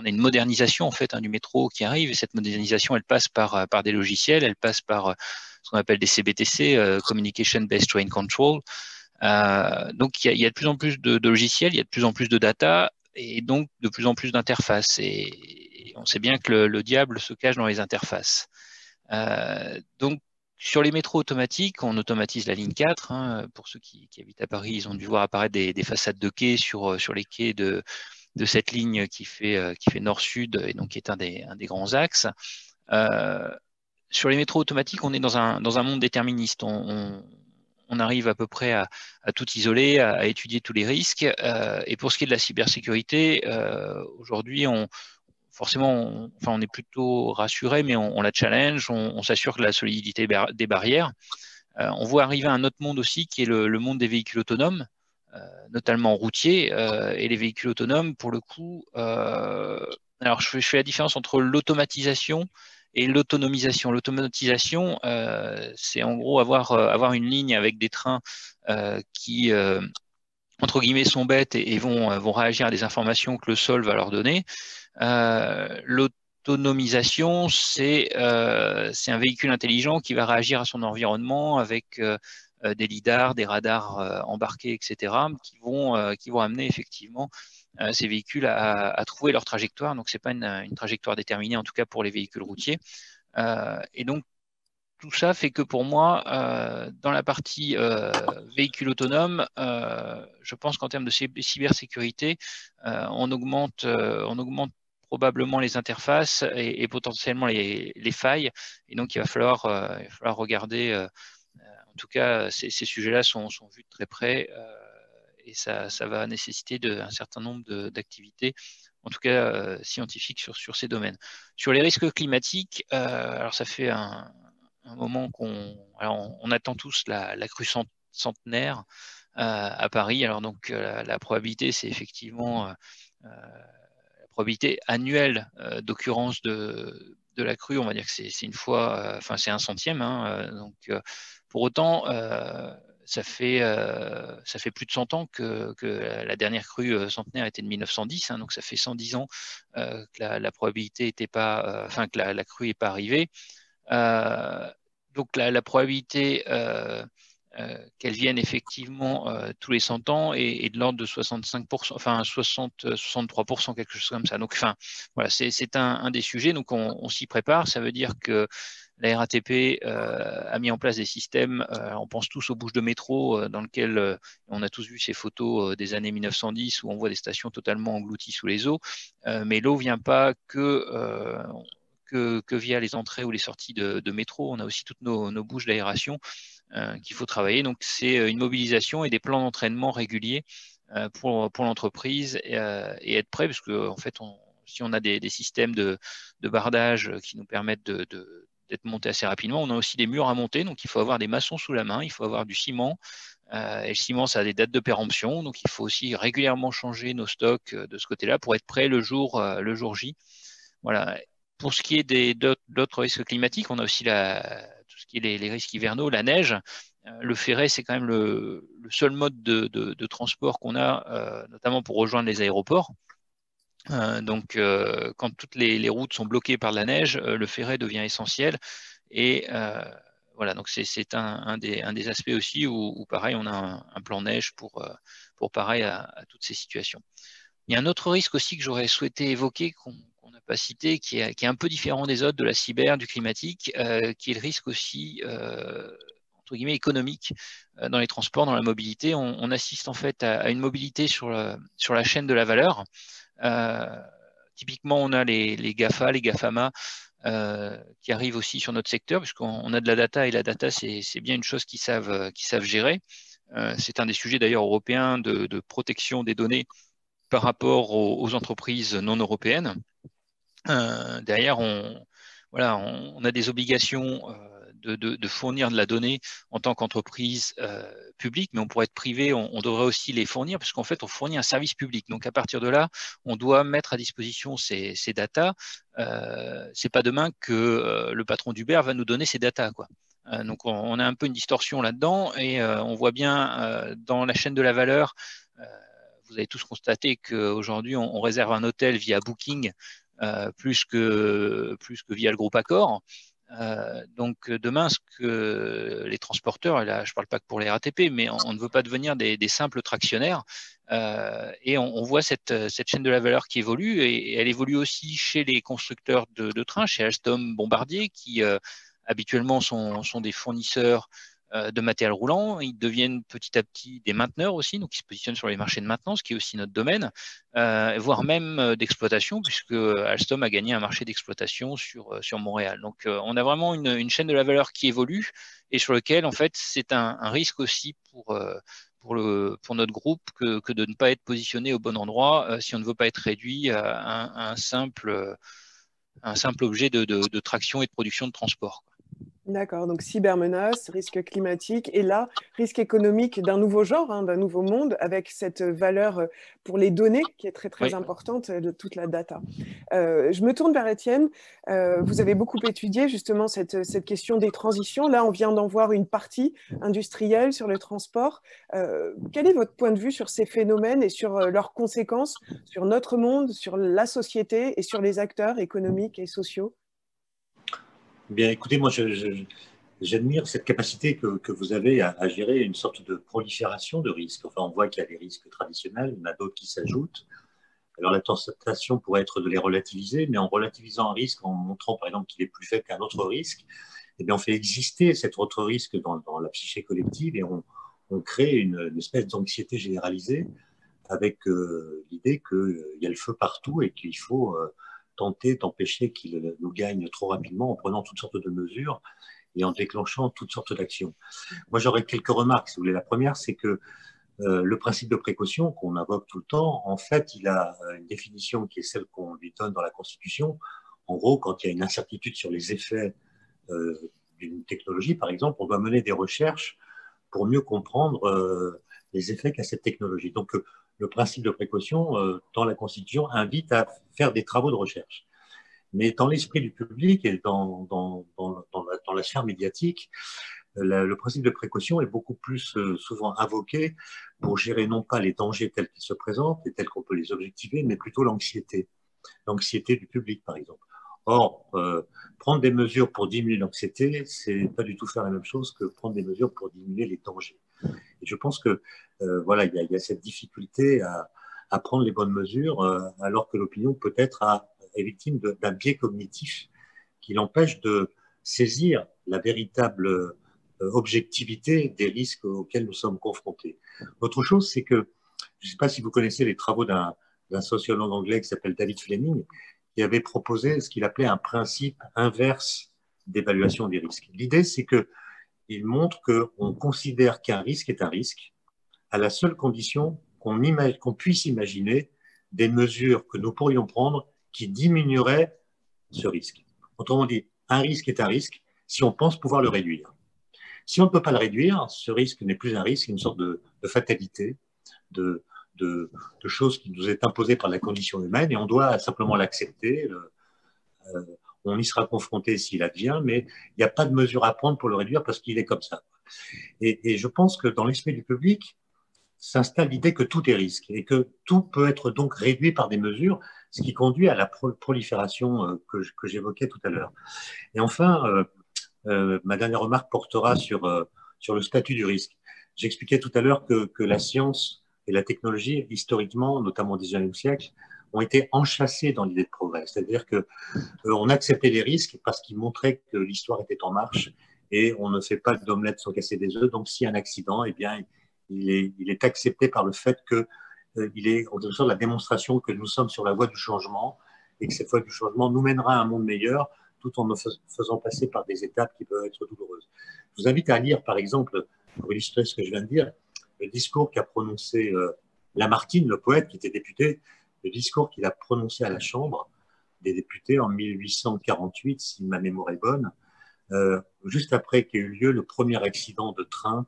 une modernisation en fait du métro qui arrive, et cette modernisation elle passe par des logiciels, elle passe par ce qu'on appelle des CBTC, Communication Based Train Control. Donc il y a de plus en plus de logiciels, il y a de plus en plus de data et donc de plus en plus d'interfaces. Et on sait bien que le diable se cache dans les interfaces. Donc sur les métros automatiques, on automatise la ligne 4. Hein. Pour ceux qui habitent à Paris, ils ont dû voir apparaître des façades de quais sur les quais de cette ligne qui fait nord-sud et donc qui est un des grands axes. Sur les métros automatiques, on est dans un monde déterministe. On arrive à peu près à tout isoler, à étudier tous les risques. Et pour ce qui est de la cybersécurité, aujourd'hui, forcément, on est plutôt rassuré, mais on la challenge, on s'assure de la solidité des barrières. On voit arriver un autre monde aussi, qui est le monde des véhicules autonomes, notamment routiers. Et les véhicules autonomes, pour le coup, alors je fais la différence entre l'automatisation et l'autonomisation. L'automatisation, c'est en gros avoir une ligne avec des trains qui entre guillemets, sont bêtes et vont réagir à des informations que le sol va leur donner. L'autonomisation, c'est un véhicule intelligent qui va réagir à son environnement avec des lidars, des radars embarqués, etc., qui vont amener effectivement ces véhicules à trouver leur trajectoire. Donc, ce n'est pas une trajectoire déterminée, en tout cas pour les véhicules routiers. Et donc, tout ça fait que pour moi, dans la partie véhicule autonome, je pense qu'en termes de cybersécurité, on augmente probablement les interfaces et potentiellement les failles. Et donc, il va falloir regarder, en tout cas, ces sujets-là sont vus de très près et ça va nécessiter un certain nombre d'activités, en tout cas scientifiques sur ces domaines. Sur les risques climatiques, alors ça fait un moment on attend tous la crue centenaire à Paris. Alors donc la probabilité, c'est effectivement la probabilité annuelle d'occurrence de la crue. On va dire que c'est une fois, c'est un centième. Hein, donc pour autant, ça fait plus de 100 ans que la dernière crue centenaire était de 1910. Hein, donc ça fait 110 ans que la probabilité était pas, que la crue n'est pas arrivée. Donc la probabilité qu'elles viennent effectivement tous les 100 ans et de l'ordre de 65%, enfin 63%, quelque chose comme ça. Donc, enfin, voilà, c'est un des sujets. Donc, on s'y prépare. Ça veut dire que la RATP a mis en place des systèmes, on pense tous aux bouches de métro, dans lesquelles on a tous vu ces photos des années 1910 où on voit des stations totalement englouties sous les eaux, mais l'eau ne vient pas que via les entrées ou les sorties de métro. On a aussi toutes nos bouches d'aération qu'il faut travailler. Donc, c'est une mobilisation et des plans d'entraînement réguliers pour l'entreprise et être prêt, parce que en fait, si on a des systèmes de bardage qui nous permettent d'être montés assez rapidement, on a aussi des murs à monter, donc il faut avoir des maçons sous la main, il faut avoir du ciment, et le ciment, ça a des dates de péremption, donc il faut aussi régulièrement changer nos stocks de ce côté-là pour être prêt le jour J. Voilà. Pour ce qui est d'autres risques climatiques, on a aussi tout ce qui est les risques hivernaux, la neige. Le ferret, c'est quand même le seul mode de transport qu'on a, notamment pour rejoindre les aéroports. Donc, quand toutes les routes sont bloquées par de la neige, le ferret devient essentiel. Et voilà, donc c'est un des aspects aussi où pareil, on a un plan neige pour pareil à toutes ces situations. Il y a un autre risque aussi que j'aurais souhaité évoquer, qu'on n'a pas cité, qui est un peu différent des autres, de la cyber, du climatique, qui est le risque aussi entre guillemets économique dans les transports, dans la mobilité. On assiste en fait à une mobilité sur la chaîne de la valeur. Typiquement, on a les GAFA, les GAFAMA, qui arrivent aussi sur notre secteur, puisqu'on a de la data, et la data, c'est bien une chose qu'ils savent gérer. C'est un des sujets d'ailleurs européens de protection des données par rapport aux entreprises non européennes. Derrière, on a des obligations de fournir de la donnée en tant qu'entreprise publique, mais on pourrait être privé, on devrait aussi les fournir, parce qu'en fait, on fournit un service public. Donc, à partir de là, on doit mettre à disposition ces datas. C'est pas demain que le patron d'Uber va nous donner ces datas, quoi. Donc, on a un peu une distorsion là-dedans, et on voit bien dans la chaîne de la valeur, vous avez tous constaté qu'aujourd'hui, on réserve un hôtel via Booking plus que via le groupe Accor. Donc demain, ce que les transporteurs, et là je ne parle pas que pour les RATP, mais on ne veut pas devenir des simples tractionnaires. Et on voit cette chaîne de la valeur qui évolue, et elle évolue aussi chez les constructeurs de trains, chez Alstom, Bombardier, qui habituellement sont des fournisseurs de matériel roulant. Ils deviennent petit à petit des mainteneurs aussi, donc ils se positionnent sur les marchés de maintenance, qui est aussi notre domaine, voire même d'exploitation, puisque Alstom a gagné un marché d'exploitation sur Montréal. Donc on a vraiment une chaîne de la valeur qui évolue, et sur lequel en fait c'est un risque aussi pour notre groupe que de ne pas être positionné au bon endroit, si on ne veut pas être réduit à un simple objet de traction et de production de transport. D'accord, donc cybermenace, risque climatique, et là, risque économique d'un nouveau genre, hein, d'un nouveau monde, avec cette valeur pour les données qui est très, très importante, de toute la data. Je me tourne vers Étienne. Vous avez beaucoup étudié justement cette question des transitions. Là, on vient d'en voir une partie industrielle sur le transport. Quel est votre point de vue sur ces phénomènes et sur leurs conséquences sur notre monde, sur la société et sur les acteurs économiques et sociaux ? Bien, écoutez, moi, j'admire cette capacité que vous avez à gérer une sorte de prolifération de risques. Enfin, on voit qu'il y a des risques traditionnels, il y en a d'autres qui s'ajoutent. Alors, la tentation pourrait être de les relativiser, mais en relativisant un risque, en montrant, par exemple, qu'il est plus faible qu'un autre risque, eh bien, on fait exister cet autre risque dans la psyché collective, et on crée une espèce d'anxiété généralisée avec l'idée qu'il y a le feu partout et qu'il faut tenter d'empêcher qu'il nous gagne trop rapidement en prenant toutes sortes de mesures et en déclenchant toutes sortes d'actions. Moi, j'aurais quelques remarques, si vous voulez. La première, c'est que le principe de précaution qu'on invoque tout le temps, en fait, il a une définition qui est celle qu'on lui donne dans la Constitution. En gros, quand il y a une incertitude sur les effets d'une technologie, par exemple, on doit mener des recherches pour mieux comprendre les effets qu'a cette technologie. Donc, le principe de précaution dans la Constitution invite à faire des travaux de recherche. Mais dans l'esprit du public et dans la sphère médiatique, le principe de précaution est beaucoup plus souvent invoqué pour gérer non pas les dangers tels qu'ils se présentent et tels qu'on peut les objectiver, mais plutôt l'anxiété du public, par exemple. Or, prendre des mesures pour diminuer l'anxiété, c'est pas du tout faire la même chose que prendre des mesures pour diminuer les dangers. Et je pense que voilà, il y a cette difficulté à prendre les bonnes mesures, alors que l'opinion peut-être est victime d'un biais cognitif qui l'empêche de saisir la véritable objectivité des risques auxquels nous sommes confrontés. Autre chose, c'est que, je ne sais pas si vous connaissez les travaux d'un sociologue anglais qui s'appelle David Fleming, qui avait proposé ce qu'il appelait un principe inverse d'évaluation des risques. L'idée, c'est qu'il montre qu'on considère qu'un risque est un risque à la seule condition qu'on puisse imaginer des mesures que nous pourrions prendre qui diminueraient ce risque. Autrement dit, un risque est un risque si on pense pouvoir le réduire. Si on ne peut pas le réduire, ce risque n'est plus un risque, c'est une sorte de fatalité, de choses qui nous est imposée par la condition humaine et on doit simplement l'accepter. On y sera confronté s'il advient, mais il n'y a pas de mesure à prendre pour le réduire parce qu'il est comme ça. Et je pense que dans l'esprit du public s'installe l'idée que tout est risque et que tout peut être donc réduit par des mesures, ce qui conduit à la prolifération que j'évoquais tout à l'heure. Et enfin, ma dernière remarque portera sur le statut du risque. J'expliquais tout à l'heure que la science et la technologie, historiquement, notamment au XIXe siècle, ont été enchâssées dans l'idée de progrès. C'est-à-dire qu'on acceptait les risques parce qu'ils montraient que l'histoire était en marche et on ne fait pas d'omelette sans casser des œufs. Donc, s'il y a un accident, eh bien, il est accepté par le fait qu'il est en quelque sorte la démonstration que nous sommes sur la voie du changement et que cette voie du changement nous mènera à un monde meilleur tout en nous faisant passer par des étapes qui peuvent être douloureuses. Je vous invite à lire, par exemple, pour illustrer ce que je viens de dire, le discours qu'a prononcé Lamartine, le poète qui était député, le discours qu'il a prononcé à la Chambre des députés en 1848, si ma mémoire est bonne, juste après qu'il y ait eu lieu le premier accident de train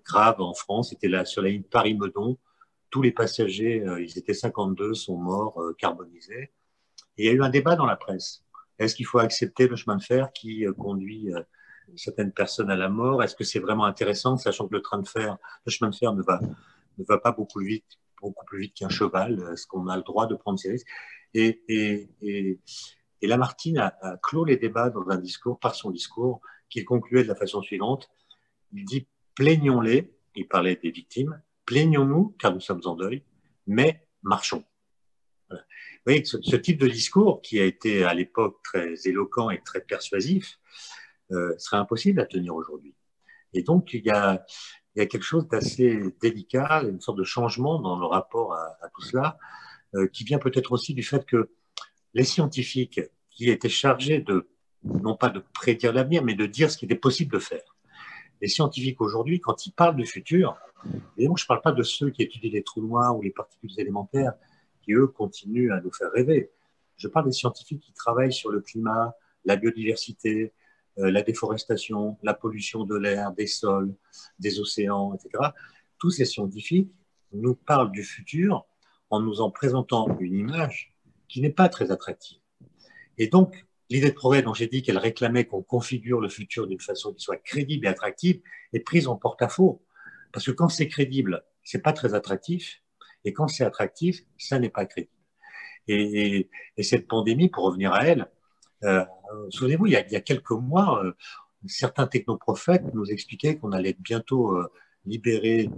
grave en France. C'était là sur la ligne Paris-Meudon. Tous les passagers, ils étaient 52, sont morts, carbonisés. Et il y a eu un débat dans la presse. Est-ce qu'il faut accepter le chemin de fer qui conduit certaines personnes à la mort? Est-ce que c'est vraiment intéressant, sachant que le chemin de fer ne va pas beaucoup plus vite qu'un cheval? Est-ce qu'on a le droit de prendre ces risques? Et Lamartine a clos les débats par son discours, qu'il concluait de la façon suivante. Il dit: plaignons-les, il parlait des victimes, plaignons-nous car nous sommes en deuil, mais marchons. Voilà. Vous voyez que ce type de discours, qui a été à l'époque très éloquent et très persuasif, serait impossible à tenir aujourd'hui. Et donc, il y a quelque chose d'assez délicat, une sorte de changement dans le rapport à tout cela, qui vient peut-être aussi du fait que les scientifiques qui étaient chargés non pas de prédire l'avenir, mais de dire ce qu'il était possible de faire. Les scientifiques aujourd'hui, quand ils parlent du futur, évidemment, je ne parle pas de ceux qui étudient les trous noirs ou les particules élémentaires, qui, eux, continuent à nous faire rêver. Je parle des scientifiques qui travaillent sur le climat, la biodiversité, la déforestation, la pollution de l'air, des sols, des océans, etc. Tous ces scientifiques nous parlent du futur en nous en présentant une image qui n'est pas très attractive. Et donc, l'idée de progrès dont j'ai dit qu'elle réclamait qu'on configure le futur d'une façon qui soit crédible et attractive est prise en porte-à-faux. Parce que quand c'est crédible, c'est pas très attractif. Et quand c'est attractif, ça n'est pas crédible. Et cette pandémie, pour revenir à elle, souvenez-vous, il y a quelques mois, certains technoprophètes nous expliquaient qu'on allait bientôt libérer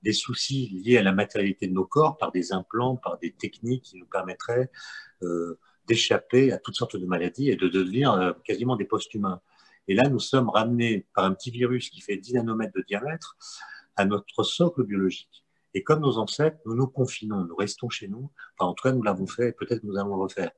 des soucis liés à la matérialité de nos corps par des implants, par des techniques qui nous permettraient d'échapper à toutes sortes de maladies et de devenir quasiment des post-humains. Et là, nous sommes ramenés par un petit virus qui fait 10 nanomètres de diamètre à notre socle biologique. Et comme nos ancêtres, nous nous confinons, nous restons chez nous. Enfin, en tout cas, nous l'avons fait et peut-être nous allons le refaire.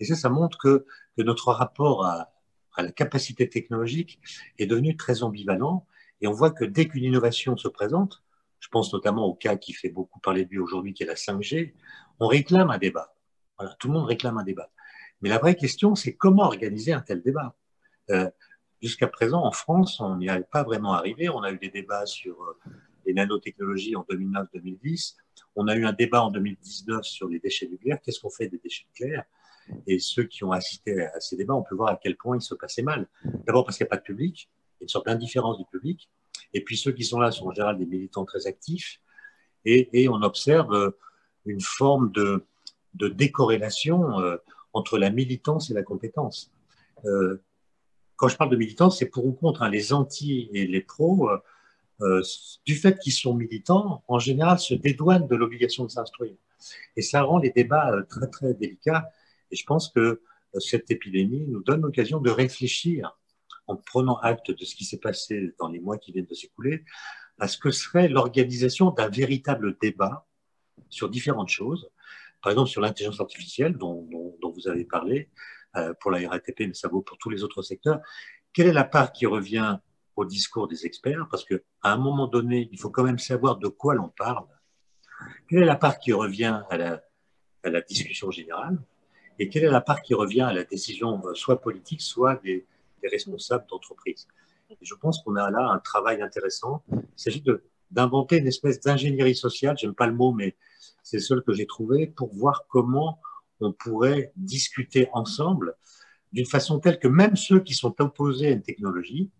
Et ça montre que notre rapport à la capacité technologique est devenu très ambivalent. Et on voit que dès qu'une innovation se présente, je pense notamment au cas qui fait beaucoup parler de lui aujourd'hui, qui est la 5G, on réclame un débat. Voilà, tout le monde réclame un débat. Mais la vraie question, c'est comment organiser un tel débat. Jusqu'à présent, en France, on n'y est pas vraiment arrivé. On a eu des débats sur les nanotechnologies en 2009-2010. On a eu un débat en 2019 sur les déchets nucléaires. Qu'est-ce qu'on fait des déchets nucléaires? Et ceux qui ont assisté à ces débats, on peut voir à quel point ils se passaient mal. D'abord parce qu'il n'y a pas de public, il y a une sorte d'indifférence du public. Et puis ceux qui sont là sont en général des militants très actifs. Et on observe une forme de décorrélation entre la militance et la compétence. Quand je parle de militance, c'est pour ou contre, hein, les anti et les pros, du fait qu'ils sont militants, en général, se dédouanent de l'obligation de s'instruire. Et ça rend les débats très, très délicats. Et je pense que cette épidémie nous donne l'occasion de réfléchir, en prenant acte de ce qui s'est passé dans les mois qui viennent de s'écouler, à ce que serait l'organisation d'un véritable débat sur différentes choses. Par exemple, sur l'intelligence artificielle dont vous avez parlé pour la RATP, mais ça vaut pour tous les autres secteurs. Quelle est la part qui revient au discours des experts? Parce qu'à un moment donné, il faut quand même savoir de quoi l'on parle. Quelle est la part qui revient à la discussion générale? Et quelle est la part qui revient à la décision soit politique, soit des responsables d'entreprise? Et je pense qu'on a là un travail intéressant. Il s'agit d'inventer une espèce d'ingénierie sociale, j'aime pas le mot, mais c'est le seul que j'ai trouvé, pour voir comment on pourrait discuter ensemble d'une façon telle que même ceux qui sont opposés à une technologie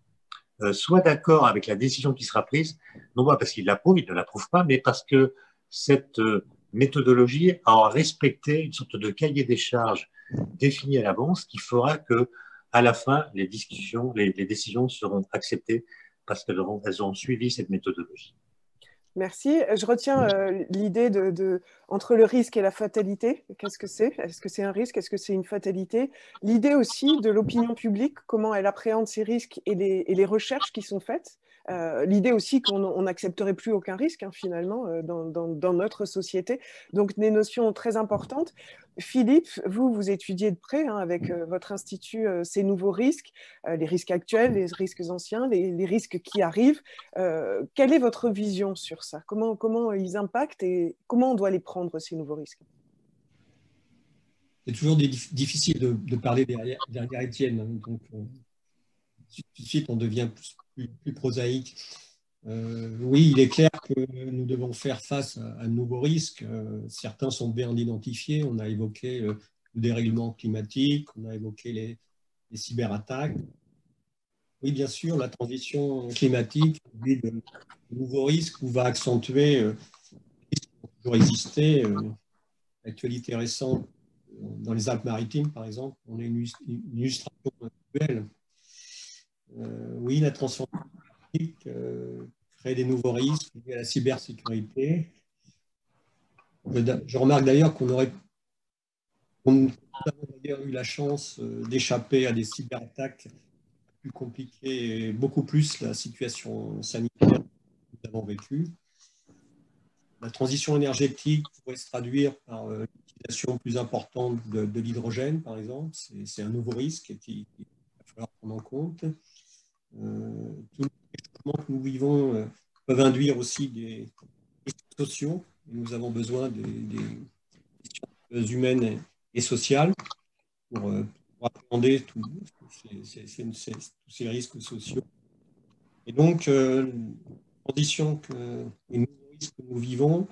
soient d'accord avec la décision qui sera prise, non pas parce qu'ils l'approuvent, ils ne l'approuvent pas, mais parce que cette méthodologie a respecté une sorte de cahier des charges défini à l'avance qui fera que, à la fin, les décisions seront acceptées parce qu'elles ont suivi cette méthodologie. Merci. Je retiens l'idée entre le risque et la fatalité. Qu'est-ce que c'est? Est-ce que c'est un risque? Est-ce que c'est une fatalité? L'idée aussi de l'opinion publique, comment elle appréhende ces risques et les recherches qui sont faites. L'idée aussi qu'on n'accepterait plus aucun risque, hein, finalement, dans notre société. Donc, des notions très importantes. Philippe, vous étudiez de près, hein, avec votre institut ces nouveaux risques, les risques actuels, les risques anciens, les risques qui arrivent. Quelle est votre vision sur ça? Comment ils impactent et comment on doit les prendre, ces nouveaux risques? C'est toujours difficile de parler derrière Étienne, hein, donc tout de suite on devient plus prosaïque. Oui, il est clair que nous devons faire face à de nouveaux risques. Certains sont bien identifiés. On a évoqué le dérèglement climatique, on a évoqué les cyberattaques. Oui, bien sûr, la transition climatique, de nouveaux risques, va accentuer les risques qui ont toujours existé. L'actualité récente dans les Alpes-Maritimes, par exemple, on a une illustration actuelle. Oui, la transformation climatique crée des nouveaux risques liés à la cybersécurité. Je remarque d'ailleurs qu'on a d'ailleurs eu la chance d'échapper à des cyberattaques plus compliquées et beaucoup plus la situation sanitaire que nous avons vécue. La transition énergétique pourrait se traduire par l'utilisation plus importante de l'hydrogène, par exemple. C'est un nouveau risque qu'il va falloir prendre en compte. Tous les changements que nous vivons peuvent induire aussi des risques sociaux. Nous avons besoin des questions humaines et sociales pour appréhender tous ces risques sociaux. Et donc, la transition et nouveaux risques que nous vivons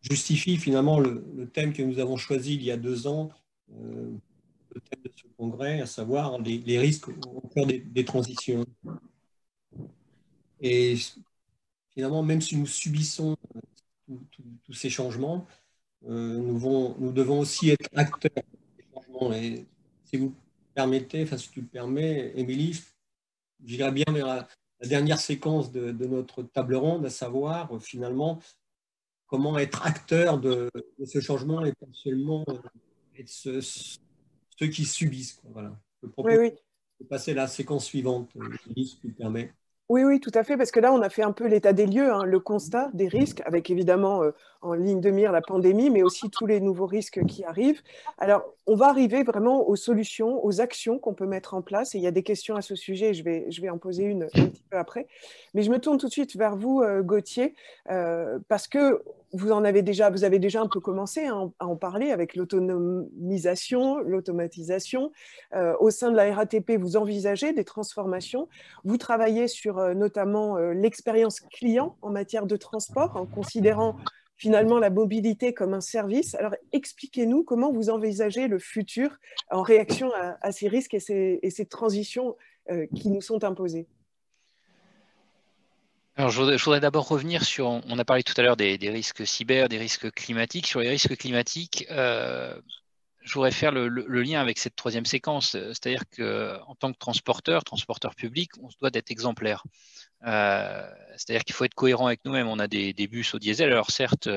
justifie finalement le thème que nous avons choisi il y a 2 ans, le thème de ce congrès, à savoir les risques au cœur des transitions. Et finalement, même si nous subissons tous ces changements, nous devons aussi être acteurs des changements. Et si vous permettez, enfin si tu le permets, Émilie, j'irai bien vers la dernière séquence de notre table ronde, à savoir finalement comment être acteur de ce changement et pas seulement être ceux qui subissent, quoi. Voilà. Je propose de passer à la séquence suivante, si tu le permets. Oui, tout à fait, parce que là, on a fait un peu l'état des lieux, hein, le constat des risques, avec évidemment en ligne de mire la pandémie, mais aussi tous les nouveaux risques qui arrivent. Alors, on va arriver vraiment aux solutions, aux actions qu'on peut mettre en place, et il y a des questions à ce sujet, je vais en poser une un petit peu après. Mais je me tourne tout de suite vers vous, Gauthier, parce que vous avez déjà un peu commencé à en parler avec l'autonomisation, l'automatisation. Au sein de la RATP, vous envisagez des transformations. Vous travaillez sur notamment l'expérience client en matière de transport, en considérant finalement la mobilité comme un service. Alors, expliquez-nous comment vous envisagez le futur en réaction à ces risques et ces transitions qui nous sont imposées. Alors, je voudrais d'abord revenir sur, on a parlé tout à l'heure des risques cyber, des risques climatiques. Sur les risques climatiques, je voudrais faire le lien avec cette troisième séquence, c'est-à-dire qu'en tant que transporteur public, on se doit d'être exemplaire. C'est-à-dire qu'il faut être cohérent avec nous-mêmes. On a des bus au diesel. Alors certes,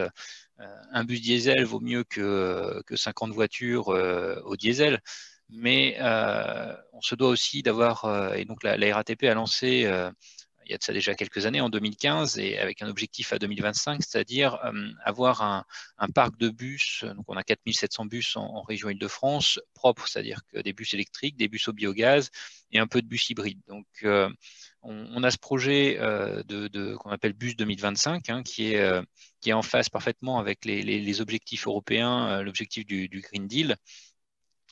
un bus diesel vaut mieux que 50 voitures au diesel, mais on se doit aussi d'avoir, et donc la RATP a lancé il y a de ça déjà quelques années, en 2015, et avec un objectif à 2025, c'est-à-dire avoir un parc de bus. Donc on a 4700 bus en région Île-de-France propres, c'est-à-dire que des bus électriques, des bus au biogaz et un peu de bus hybrides. Donc on a ce projet qu'on appelle Bus 2025, hein, qui est en phase parfaitement avec les objectifs européens, l'objectif du Green Deal.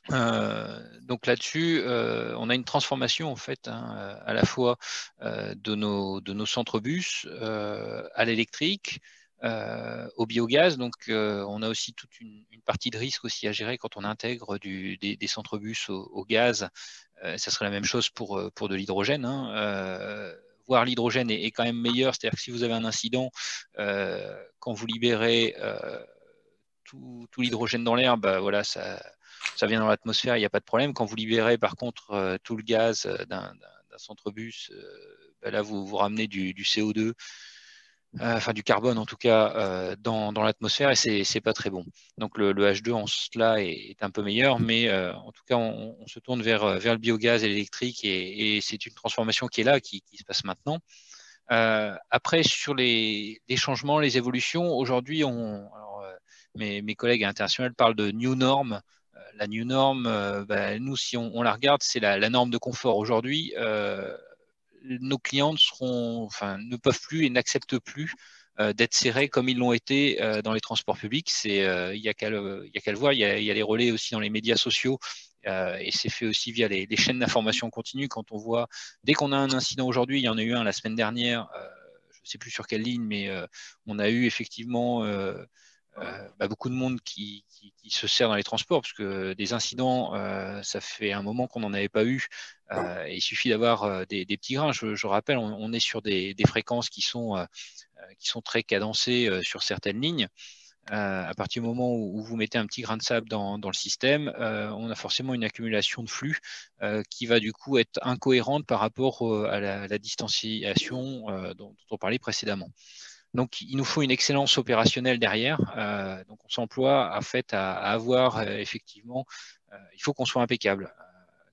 Donc là-dessus, on a une transformation en fait, hein, à la fois de nos centres-bus à l'électrique, au biogaz. Donc on a aussi toute une partie de risque aussi à gérer quand on intègre des centres-bus au gaz. Ça serait la même chose pour de l'hydrogène, hein. Voire l'hydrogène est quand même meilleur, c'est-à-dire que si vous avez un incident, quand vous libérez tout l'hydrogène dans l'air, bah, voilà, ça vient dans l'atmosphère, il n'y a pas de problème. Quand vous libérez par contre tout le gaz d'un centre-bus, bah, là vous ramenez du CO2, enfin du carbone en tout cas, dans l'atmosphère, et c'est pas très bon. Donc le H2 en cela est un peu meilleur, mais en tout cas on se tourne vers le biogaz et l'électrique, et c'est une transformation qui est là, qui se passe maintenant. Après, sur les changements, les évolutions, aujourd'hui, mes collègues internationaux parlent de new norm. La new norm, bah, nous, si on la regarde, c'est la norme de confort. Aujourd'hui, nos clients ne peuvent plus et n'acceptent plus d'être serrés comme ils l'ont été dans les transports publics. Il n'y a qu'à le voir. Il y a les relais aussi dans les médias sociaux. Et c'est fait aussi via les chaînes d'information continue. Quand on voit, dès qu'on a un incident aujourd'hui, il y en a eu un la semaine dernière, je ne sais plus sur quelle ligne, mais on a eu effectivement beaucoup de monde qui se sert dans les transports, parce que des incidents, ça fait un moment qu'on n'en avait pas eu. Et il suffit d'avoir des petits grains. Je rappelle, on est sur des fréquences qui sont très cadencées sur certaines lignes. À partir du moment où vous mettez un petit grain de sable dans le système, on a forcément une accumulation de flux qui va du coup être incohérente par rapport à la distanciation dont on parlait précédemment. Donc, il nous faut une excellence opérationnelle derrière. Donc, on s'emploie à avoir effectivement, il faut qu'on soit impeccable.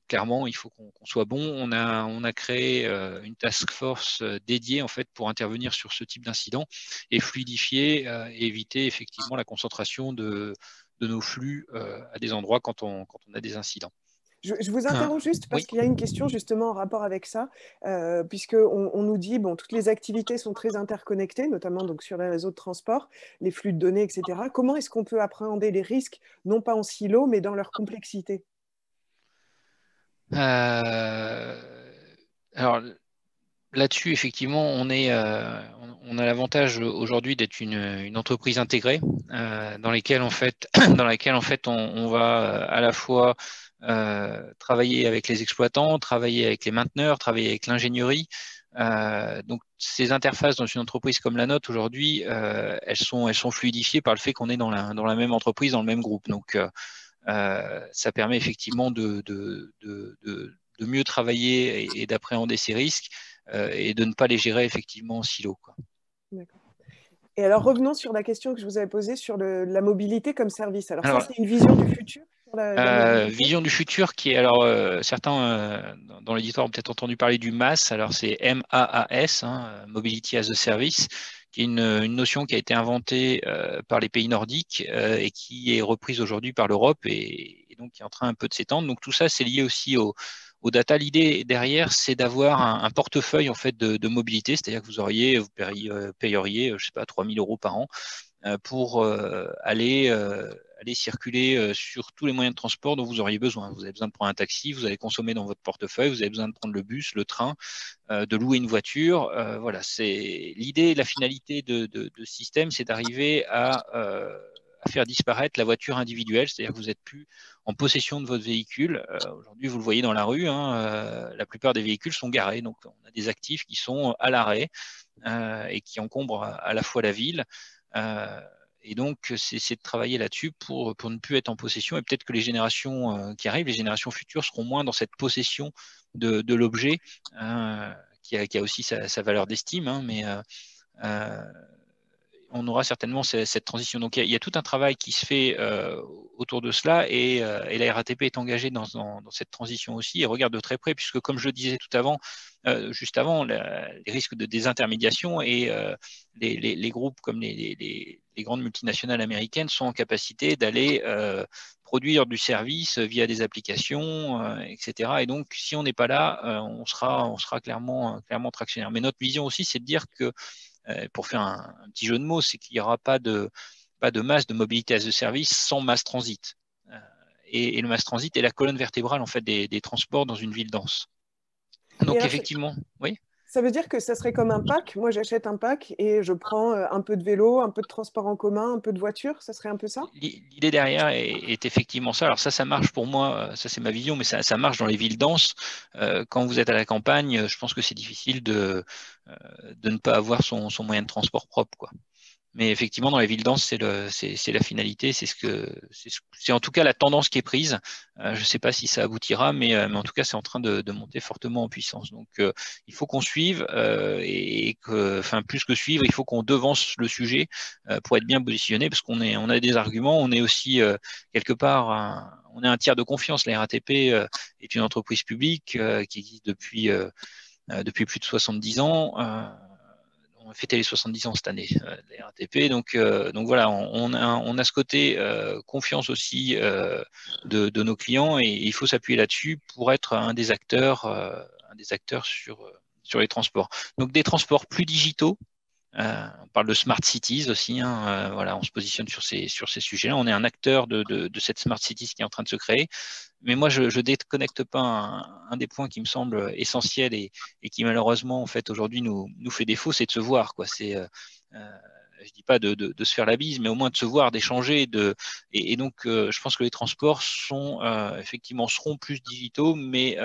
Clairement, il faut qu'on soit bon. On a créé une task force dédiée en fait pour intervenir sur ce type d'incident et fluidifier et éviter effectivement la concentration de nos flux à des endroits quand on a des incidents. Je vous interromps juste parce Oui. qu'il y a une question justement en rapport avec ça, puisqu'on on nous dit, bon, toutes les activités sont très interconnectées, notamment donc, sur les réseaux de transport, les flux de données, etc. Comment est-ce qu'on peut appréhender les risques, non pas en silo, mais dans leur complexité? Alors là-dessus, effectivement, on a l'avantage aujourd'hui d'être une entreprise intégrée dans laquelle en fait on va à la fois travailler avec les exploitants, travailler avec les mainteneurs, travailler avec l'ingénierie. Donc ces interfaces dans une entreprise comme la nôtre aujourd'hui, elles sont fluidifiées par le fait qu'on est dans la même entreprise, dans le même groupe. Donc ça permet effectivement de mieux travailler et d'appréhender ces risques et de ne pas les gérer effectivement en silo, quoi. D'accord. Et alors, revenons sur la question que je vous avais posée sur la mobilité comme service. Alors ça, Alors, c'est une vision du futur sur la mobilité? Vision du futur qui est, alors certains dans l'éditoire ont peut-être entendu parler du MAS, alors c'est MAAS, hein, Mobility as a Service, qui est une notion qui a été inventée par les pays nordiques et qui est reprise aujourd'hui par l'Europe et donc qui est en train un peu de s'étendre. Donc tout ça, c'est lié aussi au data. L'idée derrière, c'est d'avoir un portefeuille en fait de mobilité, c'est-à-dire que vous payeriez, je sais pas, 3 000 € par an pour aller circuler sur tous les moyens de transport dont vous auriez besoin. Vous avez besoin de prendre un taxi, vous allez consommer dans votre portefeuille, vous avez besoin de prendre le bus, le train, de louer une voiture. Voilà, c'est l'idée, la finalité de ce système, c'est d'arriver à faire disparaître la voiture individuelle, c'est-à-dire que vous n'êtes plus en possession de votre véhicule. Aujourd'hui, vous le voyez dans la rue, hein, la plupart des véhicules sont garés, donc on a des actifs qui sont à l'arrêt et qui encombrent à la fois la ville. Et donc, c'est de travailler là-dessus pour ne plus être en possession. Et peut-être que les générations qui arrivent, les générations futures, seront moins dans cette possession de l'objet, qui a aussi sa valeur d'estime, hein, mais on aura certainement cette transition. Donc, il y a tout un travail qui se fait autour de cela, et la RATP est engagée dans cette transition aussi et regarde de très près, puisque, comme je le disais juste avant, les risques de désintermédiation et les groupes comme les grandes multinationales américaines sont en capacité d'aller produire du service via des applications, etc. Et donc, si on n'est pas là, on sera clairement tractionnaire. Mais notre vision aussi, c'est de dire que, pour faire un petit jeu de mots, c'est qu'il n'y aura pas de masse de mobilité as a service sans mass transit. Et le mass transit est la colonne vertébrale en fait des transports dans une ville dense. Donc alors, effectivement, oui. Ça veut dire que ça serait comme un pack. Moi, j'achète un pack et je prends un peu de vélo, un peu de transport en commun, un peu de voiture. Ça serait un peu ça? L'idée derrière est effectivement ça. Alors ça marche pour moi, ça c'est ma vision, mais ça marche dans les villes denses. Quand vous êtes à la campagne, je pense que c'est difficile de ne pas avoir son moyen de transport propre, quoi. Mais effectivement, dans les villes denses, c'est la finalité, c'est en tout cas la tendance qui est prise. Je ne sais pas si ça aboutira, mais en tout cas, c'est en train de monter fortement en puissance. Donc, il faut qu'on suive plus que suivre, il faut qu'on devance le sujet pour être bien positionné, parce qu'on a des arguments, on est aussi quelque part, on est un tiers de confiance. La RATP est une entreprise publique qui existe depuis plus de 70 ans. On a fêté les 70 ans cette année de la RATP, donc voilà, on a ce côté confiance aussi de nos clients, et il faut s'appuyer là-dessus pour être un des acteurs sur les transports. Donc des transports plus digitaux. On parle de smart cities aussi, hein, voilà, on se positionne sur ces sujets-là. On est un acteur de cette smart cities qui est en train de se créer. Mais moi, je ne déconnecte pas un des points qui me semble essentiel et qui malheureusement en fait aujourd'hui nous fait défaut, c'est de se voir, quoi. Je dis pas de se faire la bise, mais au moins de se voir, d'échanger, et donc je pense que les transports effectivement seront plus digitaux, mais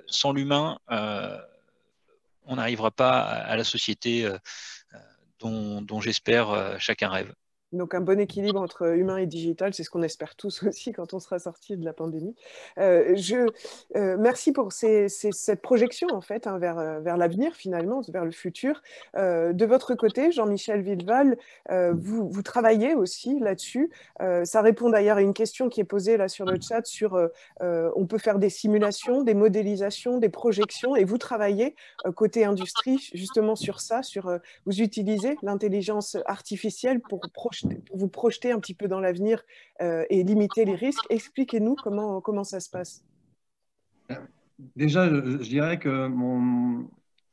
sans l'humain, on n'arrivera pas à la société dont j'espère chacun rêve. Donc un bon équilibre entre humain et digital, c'est ce qu'on espère tous aussi quand on sera sorti de la pandémie. Merci pour cette projection en fait, hein, vers l'avenir finalement, vers le futur. De votre côté, Jean-Michel Villeval, vous travaillez aussi là-dessus. Ça répond d'ailleurs à une question qui est posée là sur le chat sur on peut faire des simulations, des modélisations, des projections, et vous travaillez côté industrie justement sur ça, vous utilisez l'intelligence artificielle pour vous projeter un petit peu dans l'avenir et limiter les risques. Expliquez-nous comment ça se passe. Déjà, je dirais que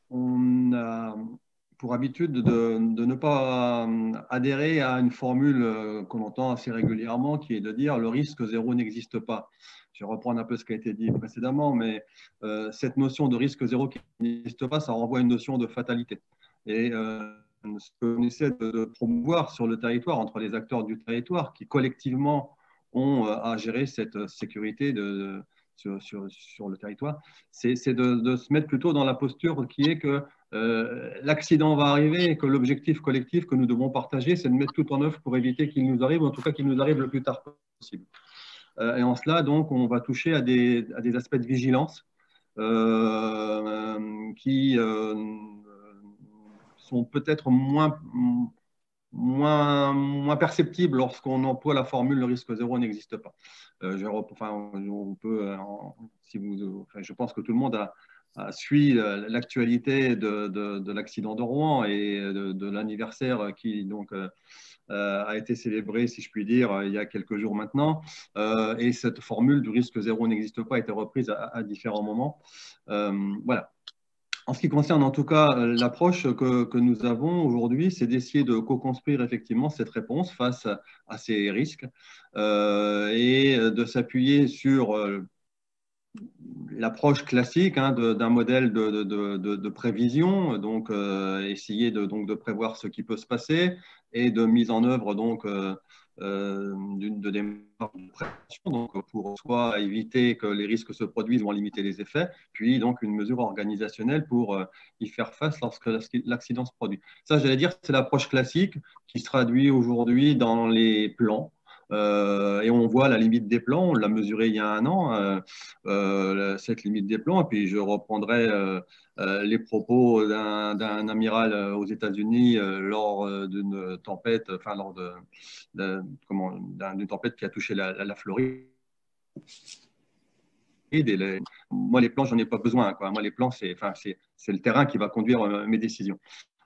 on a pour habitude de ne pas adhérer à une formule qu'on entend assez régulièrement, qui est de dire le risque zéro n'existe pas. Je vais reprendre un peu ce qui a été dit précédemment, mais cette notion de risque zéro qui n'existe pas, ça renvoie à une notion de fatalité. Et ce qu'on essaie de promouvoir sur le territoire, entre les acteurs du territoire, qui collectivement ont à gérer cette sécurité sur le territoire, c'est de se mettre plutôt dans la posture qui est que l'accident va arriver et que l'objectif collectif que nous devons partager, c'est de mettre tout en œuvre pour éviter qu'il nous arrive, ou en tout cas qu'il nous arrive le plus tard possible. Et en cela, donc, on va toucher à des aspects de vigilance qui sont peut-être moins perceptibles lorsqu'on emploie la formule le risque zéro n'existe pas. On peut, je pense que tout le monde suit l'actualité de l'accident de Rouen et de l'anniversaire qui donc a été célébré, si je puis dire, il y a quelques jours maintenant. Et cette formule du risque zéro n'existe pas a été reprise à différents moments. Voilà. En ce qui concerne en tout cas l'approche que nous avons aujourd'hui, c'est d'essayer de co-construire effectivement cette réponse face à ces risques et de s'appuyer sur l'approche classique d'un modèle de prévision, donc essayer de prévoir ce qui peut se passer et de mise en œuvre donc de démarche de prévention, donc pour soit éviter que les risques se produisent ou en limiter les effets, puis donc une mesure organisationnelle pour y faire face lorsque l'accident se produit. Ça, j'allais dire, c'est l'approche classique qui se traduit aujourd'hui dans les plans. Et on voit la limite des plans, on l'a mesuré il y a un an, cette limite des plans, et puis je reprendrai les propos d'un amiral aux États-Unis lors d'une tempête, enfin lors d'une tempête qui a touché la Floride. Moi, les plans, j'en ai pas besoin, quoi. Moi, les plans, c'est le terrain qui va conduire mes décisions.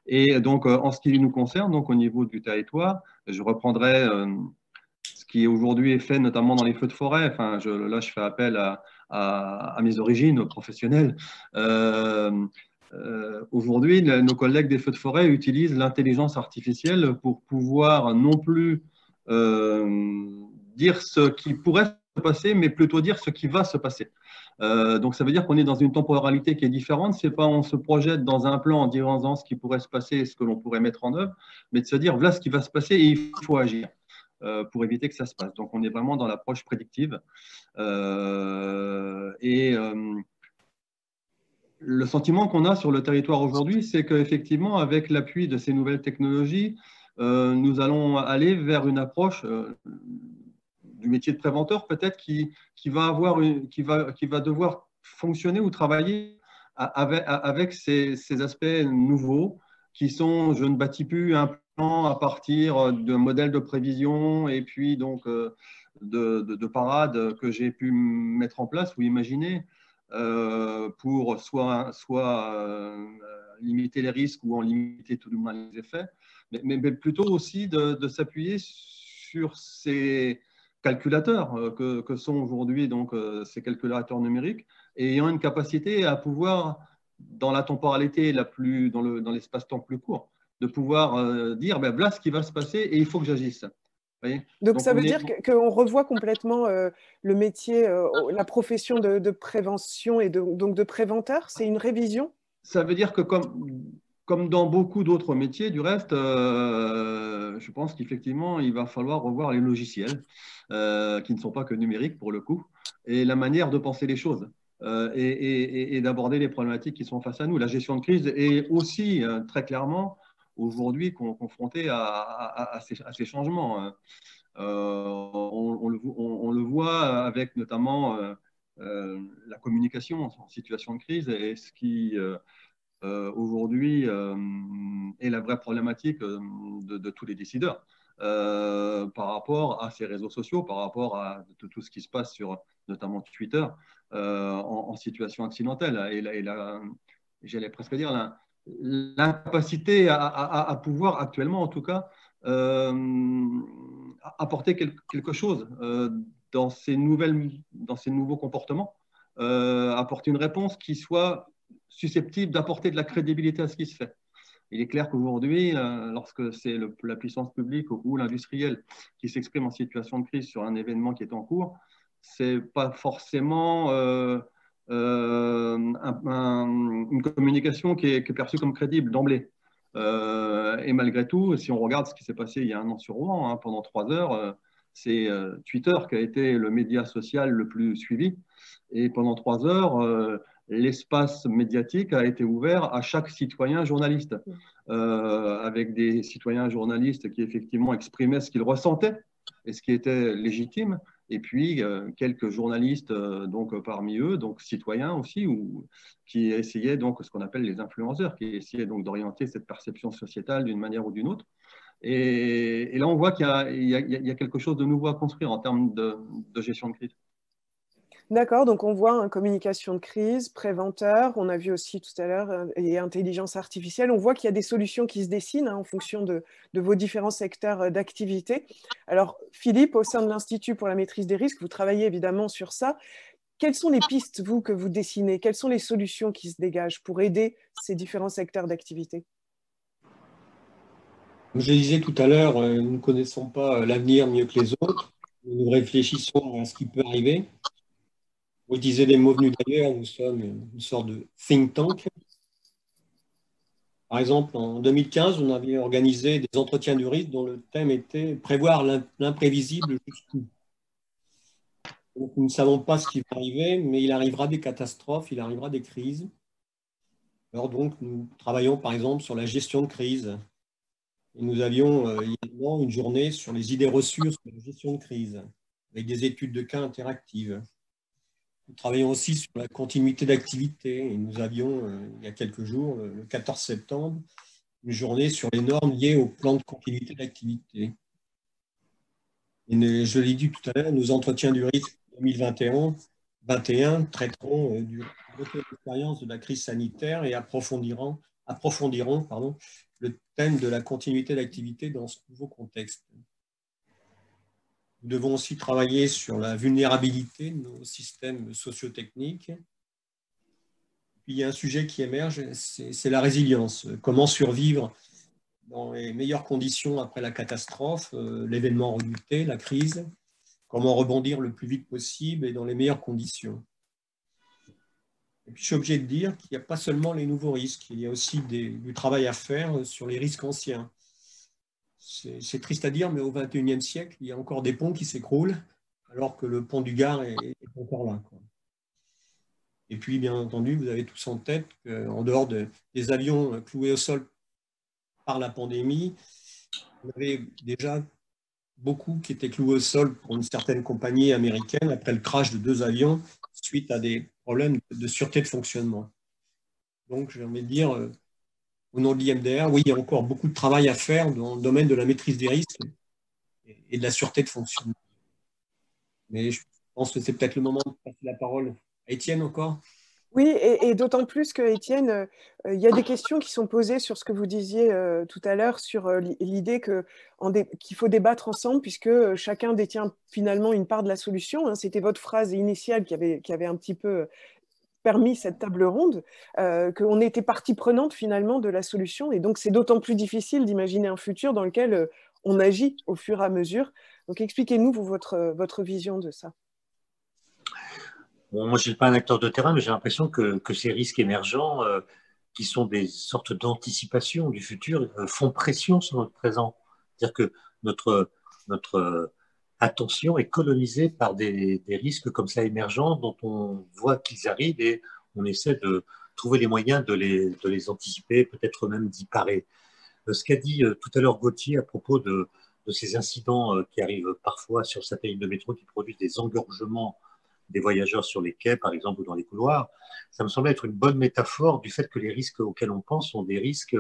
Et donc, en ce qui nous concerne, donc au niveau du territoire, je reprendrai ce qui aujourd'hui est fait notamment dans les feux de forêt. Enfin, là, je fais appel à mes origines professionnelles. Aujourd'hui, nos collègues des feux de forêt utilisent l'intelligence artificielle pour pouvoir non plus dire ce qui pourrait se passer, mais plutôt dire ce qui va se passer. Donc, ça veut dire qu'on est dans une temporalité qui est différente. C'est pas on se projette dans un plan en disant ce qui pourrait se passer et ce que l'on pourrait mettre en œuvre, mais de se dire voilà ce qui va se passer et il faut agir pour éviter que ça se passe. Donc, on est vraiment dans l'approche prédictive. Le sentiment qu'on a sur le territoire aujourd'hui, c'est qu'effectivement, avec l'appui de ces nouvelles technologies, nous allons aller vers une approche du métier de préventeur, peut-être, qui va devoir fonctionner ou travailler avec ces aspects nouveaux qui sont, je ne bâtis plus un plan à partir d'un modèle de prévision et puis donc de parade que j'ai pu mettre en place ou imaginer pour soit limiter les risques ou en limiter tout du moins les effets, mais plutôt aussi de s'appuyer sur ces calculateurs que sont aujourd'hui donc ces calculateurs numériques et ayant une capacité à pouvoir dans la temporalité dans l'espace-temps plus court de pouvoir dire ben voilà ce qui va se passer et il faut que j'agisse. Donc ça veut dire qu'on revoit complètement le métier, la profession de prévention et donc de préventeur, c'est une révision? Ça veut dire que comme dans beaucoup d'autres métiers, du reste, je pense qu'effectivement, il va falloir revoir les logiciels qui ne sont pas que numériques pour le coup, et la manière de penser les choses et d'aborder les problématiques qui sont face à nous. La gestion de crise est aussi très clairement aujourd'hui confrontée à ces changements. On le voit avec notamment la communication en situation de crise et ce qui aujourd'hui est la vraie problématique de tous les décideurs par rapport à ces réseaux sociaux, par rapport à tout ce qui se passe sur notamment Twitter en situation accidentelle. Et j'allais presque dire l'incapacité à pouvoir actuellement, en tout cas, apporter quelque chose dans ces nouveaux comportements, apporter une réponse qui soit susceptible d'apporter de la crédibilité à ce qui se fait. Il est clair qu'aujourd'hui, lorsque c'est la puissance publique ou l'industriel qui s'exprime en situation de crise sur un événement qui est en cours, c'est pas forcément une communication qui est perçue comme crédible d'emblée. Et malgré tout, si on regarde ce qui s'est passé il y a un an sur Rouen, pendant 3 heures, c'est Twitter qui a été le média social le plus suivi. Et pendant 3 heures, l'espace médiatique a été ouvert à chaque citoyen journaliste, avec des citoyens journalistes qui effectivement exprimaient ce qu'ils ressentaient et ce qui était légitime, et puis quelques journalistes donc parmi eux, donc citoyens aussi, qui essayaient donc ce qu'on appelle les influenceurs, qui essayaient donc d'orienter cette perception sociétale d'une manière ou d'une autre. Et là, on voit qu'il y a quelque chose de nouveau à construire en termes de gestion de crise. D'accord, donc on voit communication de crise, préventeur, on a vu aussi tout à l'heure, et intelligence artificielle. On voit qu'il y a des solutions qui se dessinent en fonction de vos différents secteurs d'activité. Alors, Philippe, au sein de l'Institut pour la maîtrise des risques, vous travaillez évidemment sur ça. Quelles sont les pistes, vous, que vous dessinez? Quelles sont les solutions qui se dégagent pour aider ces différents secteurs d'activité? Comme je disais tout à l'heure, nous ne connaissons pas l'avenir mieux que les autres. Nous réfléchissons à ce qui peut arriver. Vous disiez des mots venus d'ailleurs, nous sommes une sorte de think tank. Par exemple, en 2015, on avait organisé des entretiens du risque dont le thème était prévoir l'imprévisible jusqu'où. Donc, nous ne savons pas ce qui va arriver, mais il arrivera des catastrophes, il arrivera des crises. Alors donc, nous travaillons par exemple sur la gestion de crise. Et nous avions également une journée sur les idées reçues sur la gestion de crise, avec des études de cas interactives. Nous travaillons aussi sur la continuité d'activité. Et nous avions, il y a quelques jours, le 14 septembre, une journée sur les normes liées au plan de continuité d'activité. Et je l'ai dit tout à l'heure, nos entretiens du risque 2021 traiteront du retour d'expérience de la crise sanitaire et approfondiront le thème de la continuité d'activité dans ce nouveau contexte. Nous devons aussi travailler sur la vulnérabilité de nos systèmes sociotechniques. Puis il y a un sujet qui émerge, c'est la résilience. Comment survivre dans les meilleures conditions après la catastrophe, l'événement redouté, la crise. Comment rebondir le plus vite possible et dans les meilleures conditions. Et puis, je suis obligé de dire qu'il n'y a pas seulement les nouveaux risques, il y a aussi du travail à faire sur les risques anciens. C'est triste à dire, mais au XXIe siècle, il y a encore des ponts qui s'écroulent, alors que le pont du Gard est encore là, quoi. Et puis, bien entendu, vous avez tous en tête qu'en dehors des avions cloués au sol par la pandémie, vous avez déjà beaucoup qui étaient cloués au sol pour une certaine compagnie américaine après le crash de 2 avions suite à des problèmes de sûreté de fonctionnement. Donc, j'ai envie de dire, au nom de l'IMDR, oui, il y a encore beaucoup de travail à faire dans le domaine de la maîtrise des risques et de la sûreté de fonctionnement. Mais je pense que c'est peut-être le moment de passer la parole à Étienne encore. Oui, et d'autant plus que, Étienne, il y a des questions qui sont posées sur ce que vous disiez tout à l'heure, sur l'idée qu'il faut débattre ensemble, puisque chacun détient finalement une part de la solution, hein. C'était votre phrase initiale qui avait un petit peu permis cette table ronde, qu'on était partie prenante finalement de la solution. Et donc, c'est d'autant plus difficile d'imaginer un futur dans lequel on agit au fur et à mesure. Donc, expliquez-nous votre vision de ça. Bon, moi, je ne suis pas un acteur de terrain, mais j'ai l'impression que ces risques émergents, qui sont des sortes d'anticipation du futur, font pression sur notre présent. C'est-à-dire que notre attention est colonisée par des risques comme ça émergents dont on voit qu'ils arrivent et on essaie de trouver les moyens de les anticiper, peut-être même d'y parer. Ce qu'a dit tout à l'heure Gauthier à propos de ces incidents qui arrivent parfois sur certaines lignes de métro qui produisent des engorgements des voyageurs sur les quais, par exemple, ou dans les couloirs, ça me semble être une bonne métaphore du fait que les risques auxquels on pense sont des risques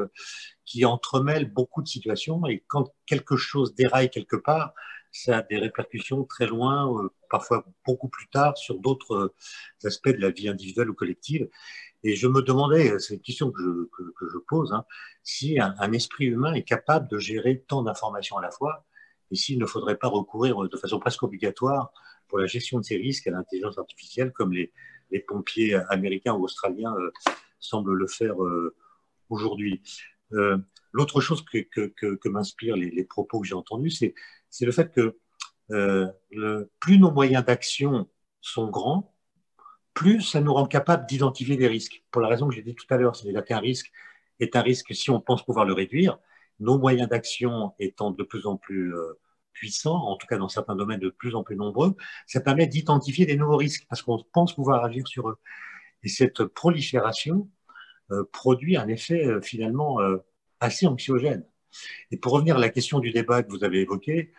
qui entremêlent beaucoup de situations et quand quelque chose déraille quelque part, ça a des répercussions très loin, parfois beaucoup plus tard, sur d'autres aspects de la vie individuelle ou collective. Et je me demandais, c'est une question que je pose, hein, si un esprit humain est capable de gérer tant d'informations à la fois et s'il ne faudrait pas recourir de façon presque obligatoire pour la gestion de ces risques à l'intelligence artificielle, comme les pompiers américains ou australiens semblent le faire aujourd'hui. L'autre chose que m'inspirent les propos que j'ai entendus, c'est le fait que plus nos moyens d'action sont grands, plus ça nous rend capable d'identifier des risques. Pour la raison que j'ai dit tout à l'heure, c'est-à-dire qu'un risque est un risque si on pense pouvoir le réduire, nos moyens d'action étant de plus en plus puissants, en tout cas dans certains domaines de plus en plus nombreux, ça permet d'identifier des nouveaux risques parce qu'on pense pouvoir agir sur eux. Et cette prolifération produit un effet finalement assez anxiogène. Et pour revenir à la question du débat que vous avez évoqué,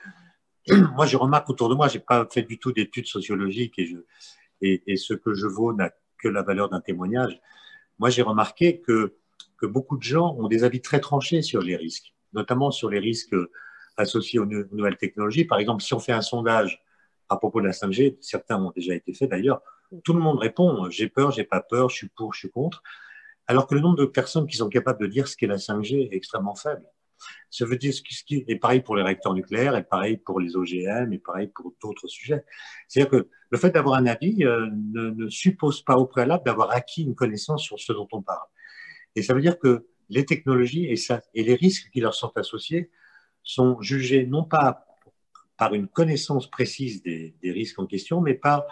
moi je remarque autour de moi, je n'ai pas fait du tout d'études sociologiques et ce que je vaux n'a que la valeur d'un témoignage. Moi j'ai remarqué que beaucoup de gens ont des avis très tranchés sur les risques, notamment sur les risques associés aux nouvelles technologies. Par exemple, si on fait un sondage à propos de la 5G, certains ont déjà été faits d'ailleurs, tout le monde répond j'ai peur, j'ai pas peur, je suis pour, je suis contre, alors que le nombre de personnes qui sont capables de dire ce qu'est la 5G est extrêmement faible. Ça veut dire ce qui est pareil pour les réacteurs nucléaires, et pareil pour les OGM, et pareil pour d'autres sujets. C'est-à-dire que le fait d'avoir un avis ne suppose pas au préalable d'avoir acquis une connaissance sur ce dont on parle. Et ça veut dire que les technologies et les risques qui leur sont associés sont jugés non pas par une connaissance précise des risques en question, mais par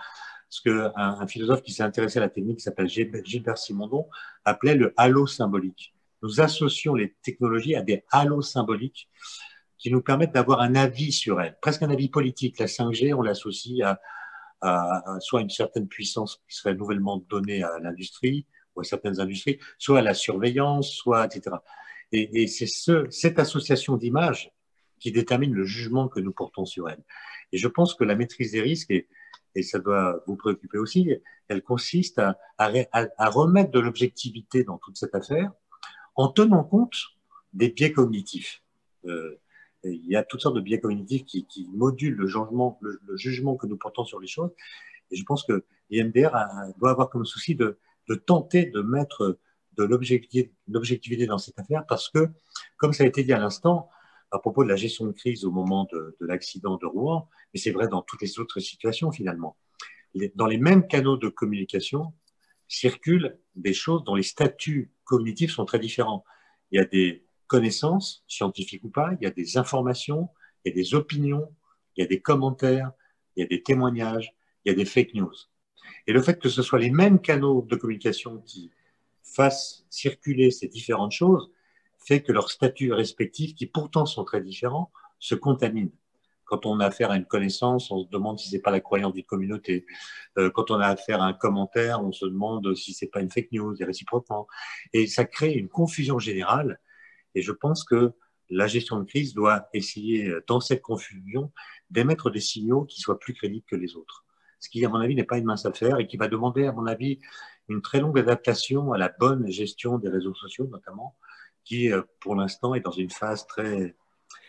ce qu'un philosophe qui s'est intéressé à la technique qui s'appelle Gilbert Simondon appelait le halo symbolique. nous associons les technologies à des halos symboliques qui nous permettent d'avoir un avis sur elles, presque un avis politique. La 5G, on l'associe à soit une certaine puissance qui serait nouvellement donnée à l'industrie ou à certaines industries, soit à la surveillance, soit etc. Et c'est cette association d'images qui détermine le jugement que nous portons sur elles. Et je pense que la maîtrise des risques, et ça doit vous préoccuper aussi, elle consiste à remettre de l'objectivité dans toute cette affaire en tenant compte des biais cognitifs. Il y a toutes sortes de biais cognitifs qui modulent le jugement que nous portons sur les choses. Et je pense que l'IMDR doit avoir comme souci de tenter de mettre de l'objectivité dans cette affaire parce que, comme ça a été dit à l'instant, à propos de la gestion de crise au moment de l'accident de Rouen, mais c'est vrai dans toutes les autres situations finalement, dans les mêmes canaux de communication circulent des choses dont les statuts cognitifs sont très différents. Il y a des connaissances, scientifiques ou pas, il y a des informations, il y a des opinions, il y a des commentaires, il y a des témoignages, il y a des fake news. Et le fait que ce soit les mêmes canaux de communication qui fassent circuler ces différentes choses fait que leurs statuts respectifs, qui pourtant sont très différents, se contaminent. Quand on a affaire à une connaissance, on se demande si ce n'est pas la croyance d'une communauté. Quand on a affaire à un commentaire, on se demande si ce n'est pas une fake news, et réciproquement. Et ça crée une confusion générale. Et je pense que la gestion de crise doit essayer, dans cette confusion, d'émettre des signaux qui soient plus crédibles que les autres. Ce qui, à mon avis, n'est pas une mince affaire et qui va demander, à mon avis, une très longue adaptation à la bonne gestion des réseaux sociaux, notamment, qui, pour l'instant, est dans une phase très,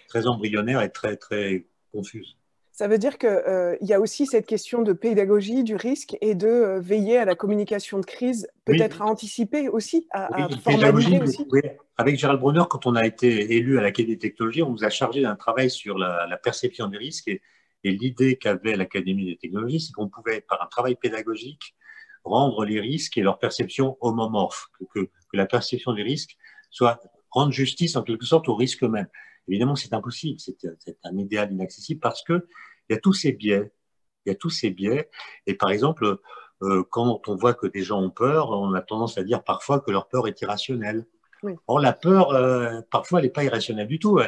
très embryonnaire et très, très confuse. Ça veut dire qu'il y a aussi cette question de pédagogie du risque et de veiller à la communication de crise, peut-être à anticiper aussi, à formaliser aussi. Oui. Avec Gérald Bronner, quand on a été élu à l'Académie des technologies, on nous a chargé d'un travail sur la perception des risques et l'idée qu'avait l'Académie des technologies, c'est qu'on pouvait, par un travail pédagogique, rendre les risques et leur perception homomorphes, que la perception des risques soit rendre justice en quelque sorte aux risques eux-mêmes. Évidemment, c'est impossible, c'est un idéal inaccessible parce que il y a tous ces biais. Il y a tous ces biais. Et par exemple, quand on voit que des gens ont peur, on a tendance à dire parfois que leur peur est irrationnelle. Oui. Or, la peur, parfois, elle n'est pas irrationnelle du tout.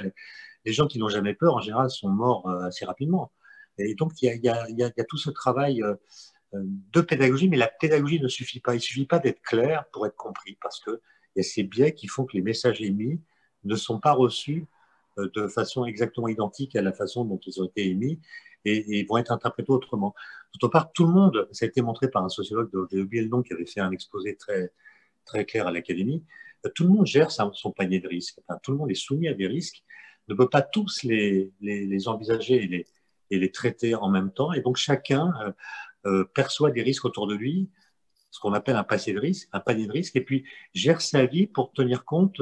Les gens qui n'ont jamais peur, en général, sont morts assez rapidement. Et donc, il y a tout ce travail de pédagogie, mais la pédagogie ne suffit pas. Il ne suffit pas d'être clair pour être compris, parce qu'il y a ces biais qui font que les messages émis ne sont pas reçus de façon exactement identique à la façon dont ils ont été émis et vont être interprétés autrement. D'autre part, tout le monde, ça a été montré par un sociologue, j'ai oublié le nom, qui avait fait un exposé très, très clair à l'Académie, tout le monde gère son panier de risques. Enfin, tout le monde est soumis à des risques, ne peut pas tous les envisager et les traiter en même temps. Et donc, chacun perçoit des risques autour de lui, ce qu'on appelle un panier de risques, et puis gère sa vie pour tenir compte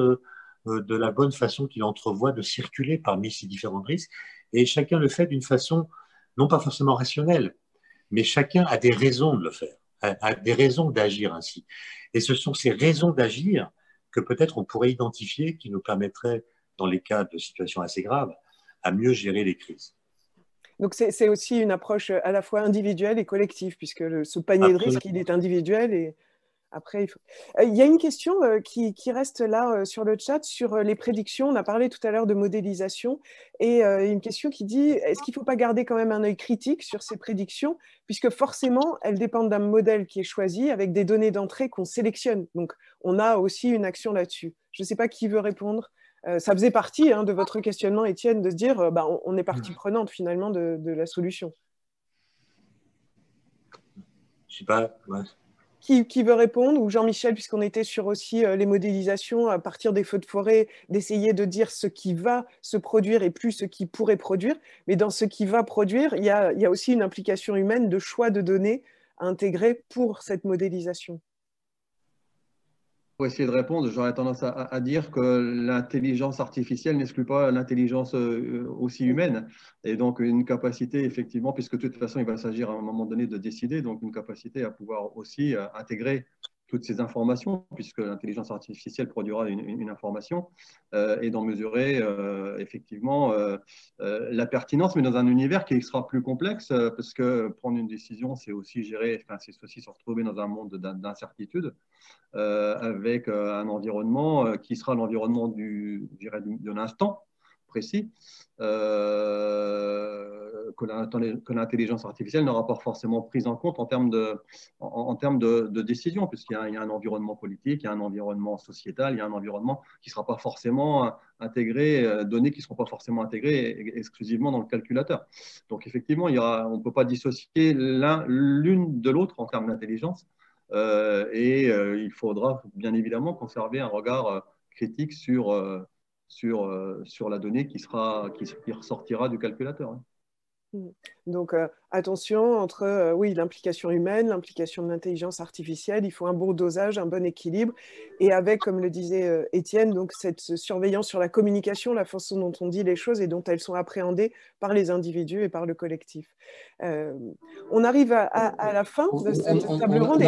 de la bonne façon qu'il entrevoit de circuler parmi ces différents risques. Et chacun le fait d'une façon, non pas forcément rationnelle, mais chacun a des raisons de le faire, a des raisons d'agir ainsi. Et ce sont ces raisons d'agir que peut-être on pourrait identifier qui nous permettraient, dans les cas de situations assez graves, à mieux gérer les crises. Donc c'est aussi une approche à la fois individuelle et collective, puisque ce panier de risque, il est individuel et après, il y a une question qui reste là sur le chat, sur les prédictions. On a parlé tout à l'heure de modélisation et une question qui dit, est-ce qu'il ne faut pas garder quand même un œil critique sur ces prédictions, puisque forcément, elles dépendent d'un modèle qui est choisi avec des données d'entrée qu'on sélectionne. Donc, on a aussi une action là-dessus. Je ne sais pas qui veut répondre. Ça faisait partie de votre questionnement, Étienne, de se dire, on est partie prenante finalement de la solution. Je ne sais pas... Ouais. Qui veut répondre? Ou Jean-Michel, puisqu'on était sur aussi les modélisations à partir des feux de forêt, d'essayer de dire ce qui va se produire et plus ce qui pourrait produire. Mais dans ce qui va produire, il y a aussi une implication humaine de choix de données à intégrer pour cette modélisation. Pour essayer de répondre, j'aurais tendance à dire que l'intelligence artificielle n'exclut pas l'intelligence aussi humaine. Et donc, une capacité, effectivement, puisque de toute façon, il va s'agir à un moment donné de décider, donc une capacité à pouvoir aussi intégrer toutes ces informations, puisque l'intelligence artificielle produira une information, et d'en mesurer effectivement la pertinence, mais dans un univers qui sera plus complexe, parce que prendre une décision, c'est aussi gérer, enfin, c'est aussi se retrouver dans un monde d'incertitude, avec un environnement qui sera l'environnement de l'instant précis, que l'intelligence artificielle n'aura pas forcément prise en compte en termes de décision, puisqu'il y a un environnement politique, il y a un environnement sociétal, il y a un environnement qui ne sera pas forcément intégré, données qui ne seront pas forcément intégrées exclusivement dans le calculateur. Donc effectivement, on ne peut pas dissocier l'une de l'autre en termes d'intelligence, il faudra bien évidemment conserver un regard critique sur la donnée qui ressortira du calculateur. Donc, attention entre oui, l'implication humaine, l'implication de l'intelligence artificielle, il faut un bon dosage, un bon équilibre, et avec, comme le disait Étienne, donc cette surveillance sur la communication, la façon dont on dit les choses et dont elles sont appréhendées par les individus et par le collectif. On arrive à la fin de cette table ronde.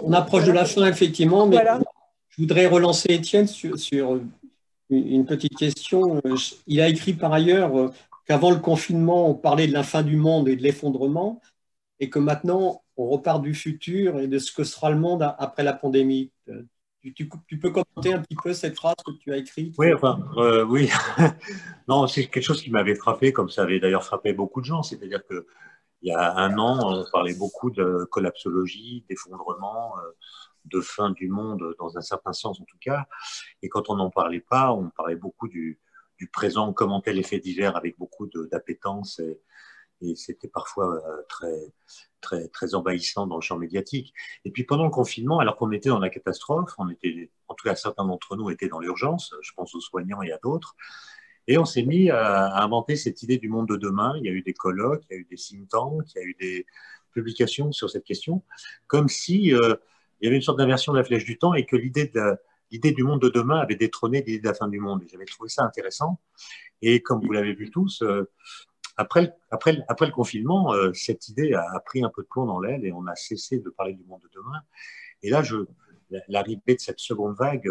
On approche de la fin, effectivement, mais voilà. Je voudrais relancer Étienne sur une petite question. Il a écrit par ailleurs qu'avant le confinement, on parlait de la fin du monde et de l'effondrement, et que maintenant, on repart du futur et de ce que sera le monde après la pandémie. Tu peux commenter un petit peu cette phrase que tu as écrite? Oui, oui. Non, c'est quelque chose qui m'avait frappé, comme ça avait d'ailleurs frappé beaucoup de gens. C'est-à-dire qu'il y a un an, on parlait beaucoup de collapsologie, d'effondrement, de fin du monde, dans un certain sens en tout cas. Et quand on n'en parlait pas, on parlait beaucoup du présent comme en tel effet divers, avec beaucoup d'appétence, et c'était parfois très envahissant dans le champ médiatique. Et puis pendant le confinement, alors qu'on était dans la catastrophe, en tout cas certains d'entre nous étaient dans l'urgence, je pense aux soignants et à d'autres, et on s'est mis à inventer cette idée du monde de demain. Il y a eu des colloques, il y a eu des think tanks, il y a eu des publications sur cette question, comme si il y avait une sorte d'inversion de la flèche du temps, et que l'idée du monde de demain avait détrôné l'idée de la fin du monde. Et j'avais trouvé ça intéressant. Et comme vous l'avez vu tous, après le confinement, cette idée a pris un peu de plomb dans l'aile, et on a cessé de parler du monde de demain. Et là, l'arrivée de cette seconde vague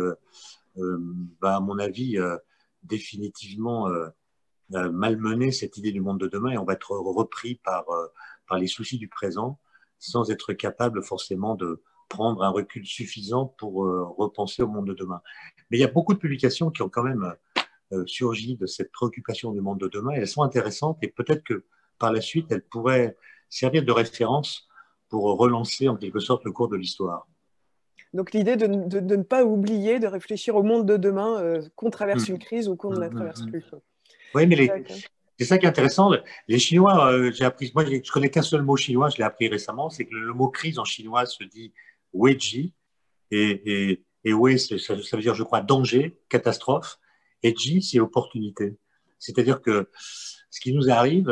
va, à mon avis, définitivement malmener cette idée du monde de demain, et on va être repris par les soucis du présent, sans être capable forcément de prendre un recul suffisant pour repenser au monde de demain. Mais il y a beaucoup de publications qui ont quand même surgi de cette préoccupation du monde de demain, et elles sont intéressantes, et peut-être que par la suite, elles pourraient servir de référence pour relancer en quelque sorte le cours de l'histoire. Donc l'idée de ne pas oublier, de réfléchir au monde de demain, qu'on traverse une crise ou qu'on ne la traverse plus. Oui, mais c'est ça qui est intéressant. Les Chinois, j'ai appris, moi je connais qu'un seul mot chinois, je l'ai appris récemment, c'est que le mot crise en chinois se dit weiji, et wei, ça veut dire, je crois, danger, catastrophe, et ji, c'est opportunité. C'est-à-dire que ce qui nous arrive,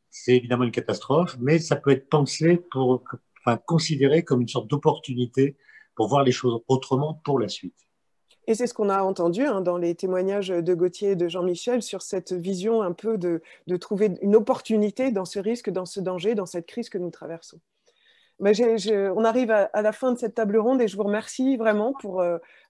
c'est évidemment une catastrophe, mais ça peut être pensé considéré comme une sorte d'opportunité pour voir les choses autrement pour la suite. Et c'est ce qu'on a entendu dans les témoignages de Gauthier et de Jean-Michel sur cette vision un peu de trouver une opportunité dans ce risque, dans ce danger, dans cette crise que nous traversons. Mais on arrive à la fin de cette table ronde, et je vous remercie vraiment pour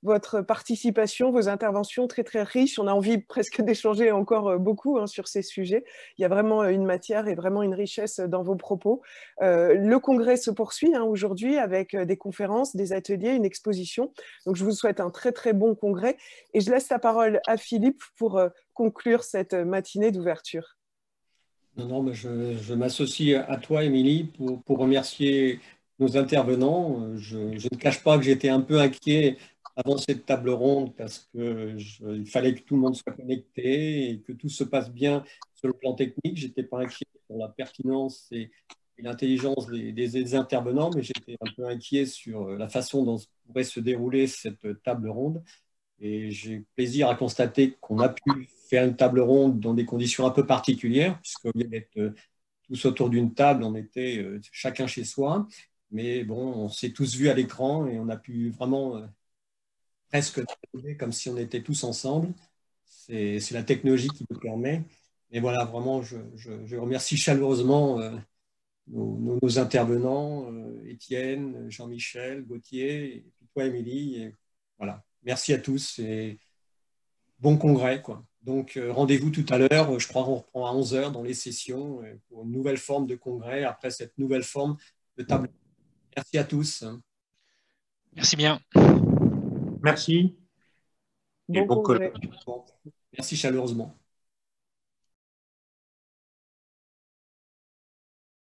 votre participation, vos interventions très très riches. On a envie presque d'échanger encore beaucoup sur ces sujets. Il y a vraiment une matière et vraiment une richesse dans vos propos. Le congrès se poursuit aujourd'hui avec des conférences, des ateliers, une exposition. Donc je vous souhaite un très très bon congrès, et je laisse la parole à Philippe pour conclure cette matinée d'ouverture. Non, mais je m'associe à toi, Émilie, pour remercier nos intervenants. Je ne cache pas que j'étais un peu inquiet avant cette table ronde, parce qu'il fallait que tout le monde soit connecté et que tout se passe bien sur le plan technique. Je n'étais pas inquiet pour la pertinence et l'intelligence des intervenants, mais j'étais un peu inquiet sur la façon dont pourrait se dérouler cette table ronde. Et j'ai plaisir à constater qu'on a pu faire une table ronde dans des conditions un peu particulières, puisqu'au lieu d'être tous autour d'une table, on était chacun chez soi. Mais bon, on s'est tous vus à l'écran, et on a pu vraiment presque dialoguer comme si on était tous ensemble. C'est la technologie qui nous permet. Mais voilà, vraiment, je remercie chaleureusement nos intervenants, Étienne, Jean-Michel, Gauthier, et puis toi, Émilie. Et voilà. Merci à tous et bon congrès, quoi. Donc, rendez-vous tout à l'heure. Je crois qu'on reprend à 11 heures dans les sessions pour une nouvelle forme de congrès après cette nouvelle forme de table. Merci à tous. Merci bien. Merci. Et Bon bon congrès. colloque. Bon. Merci chaleureusement.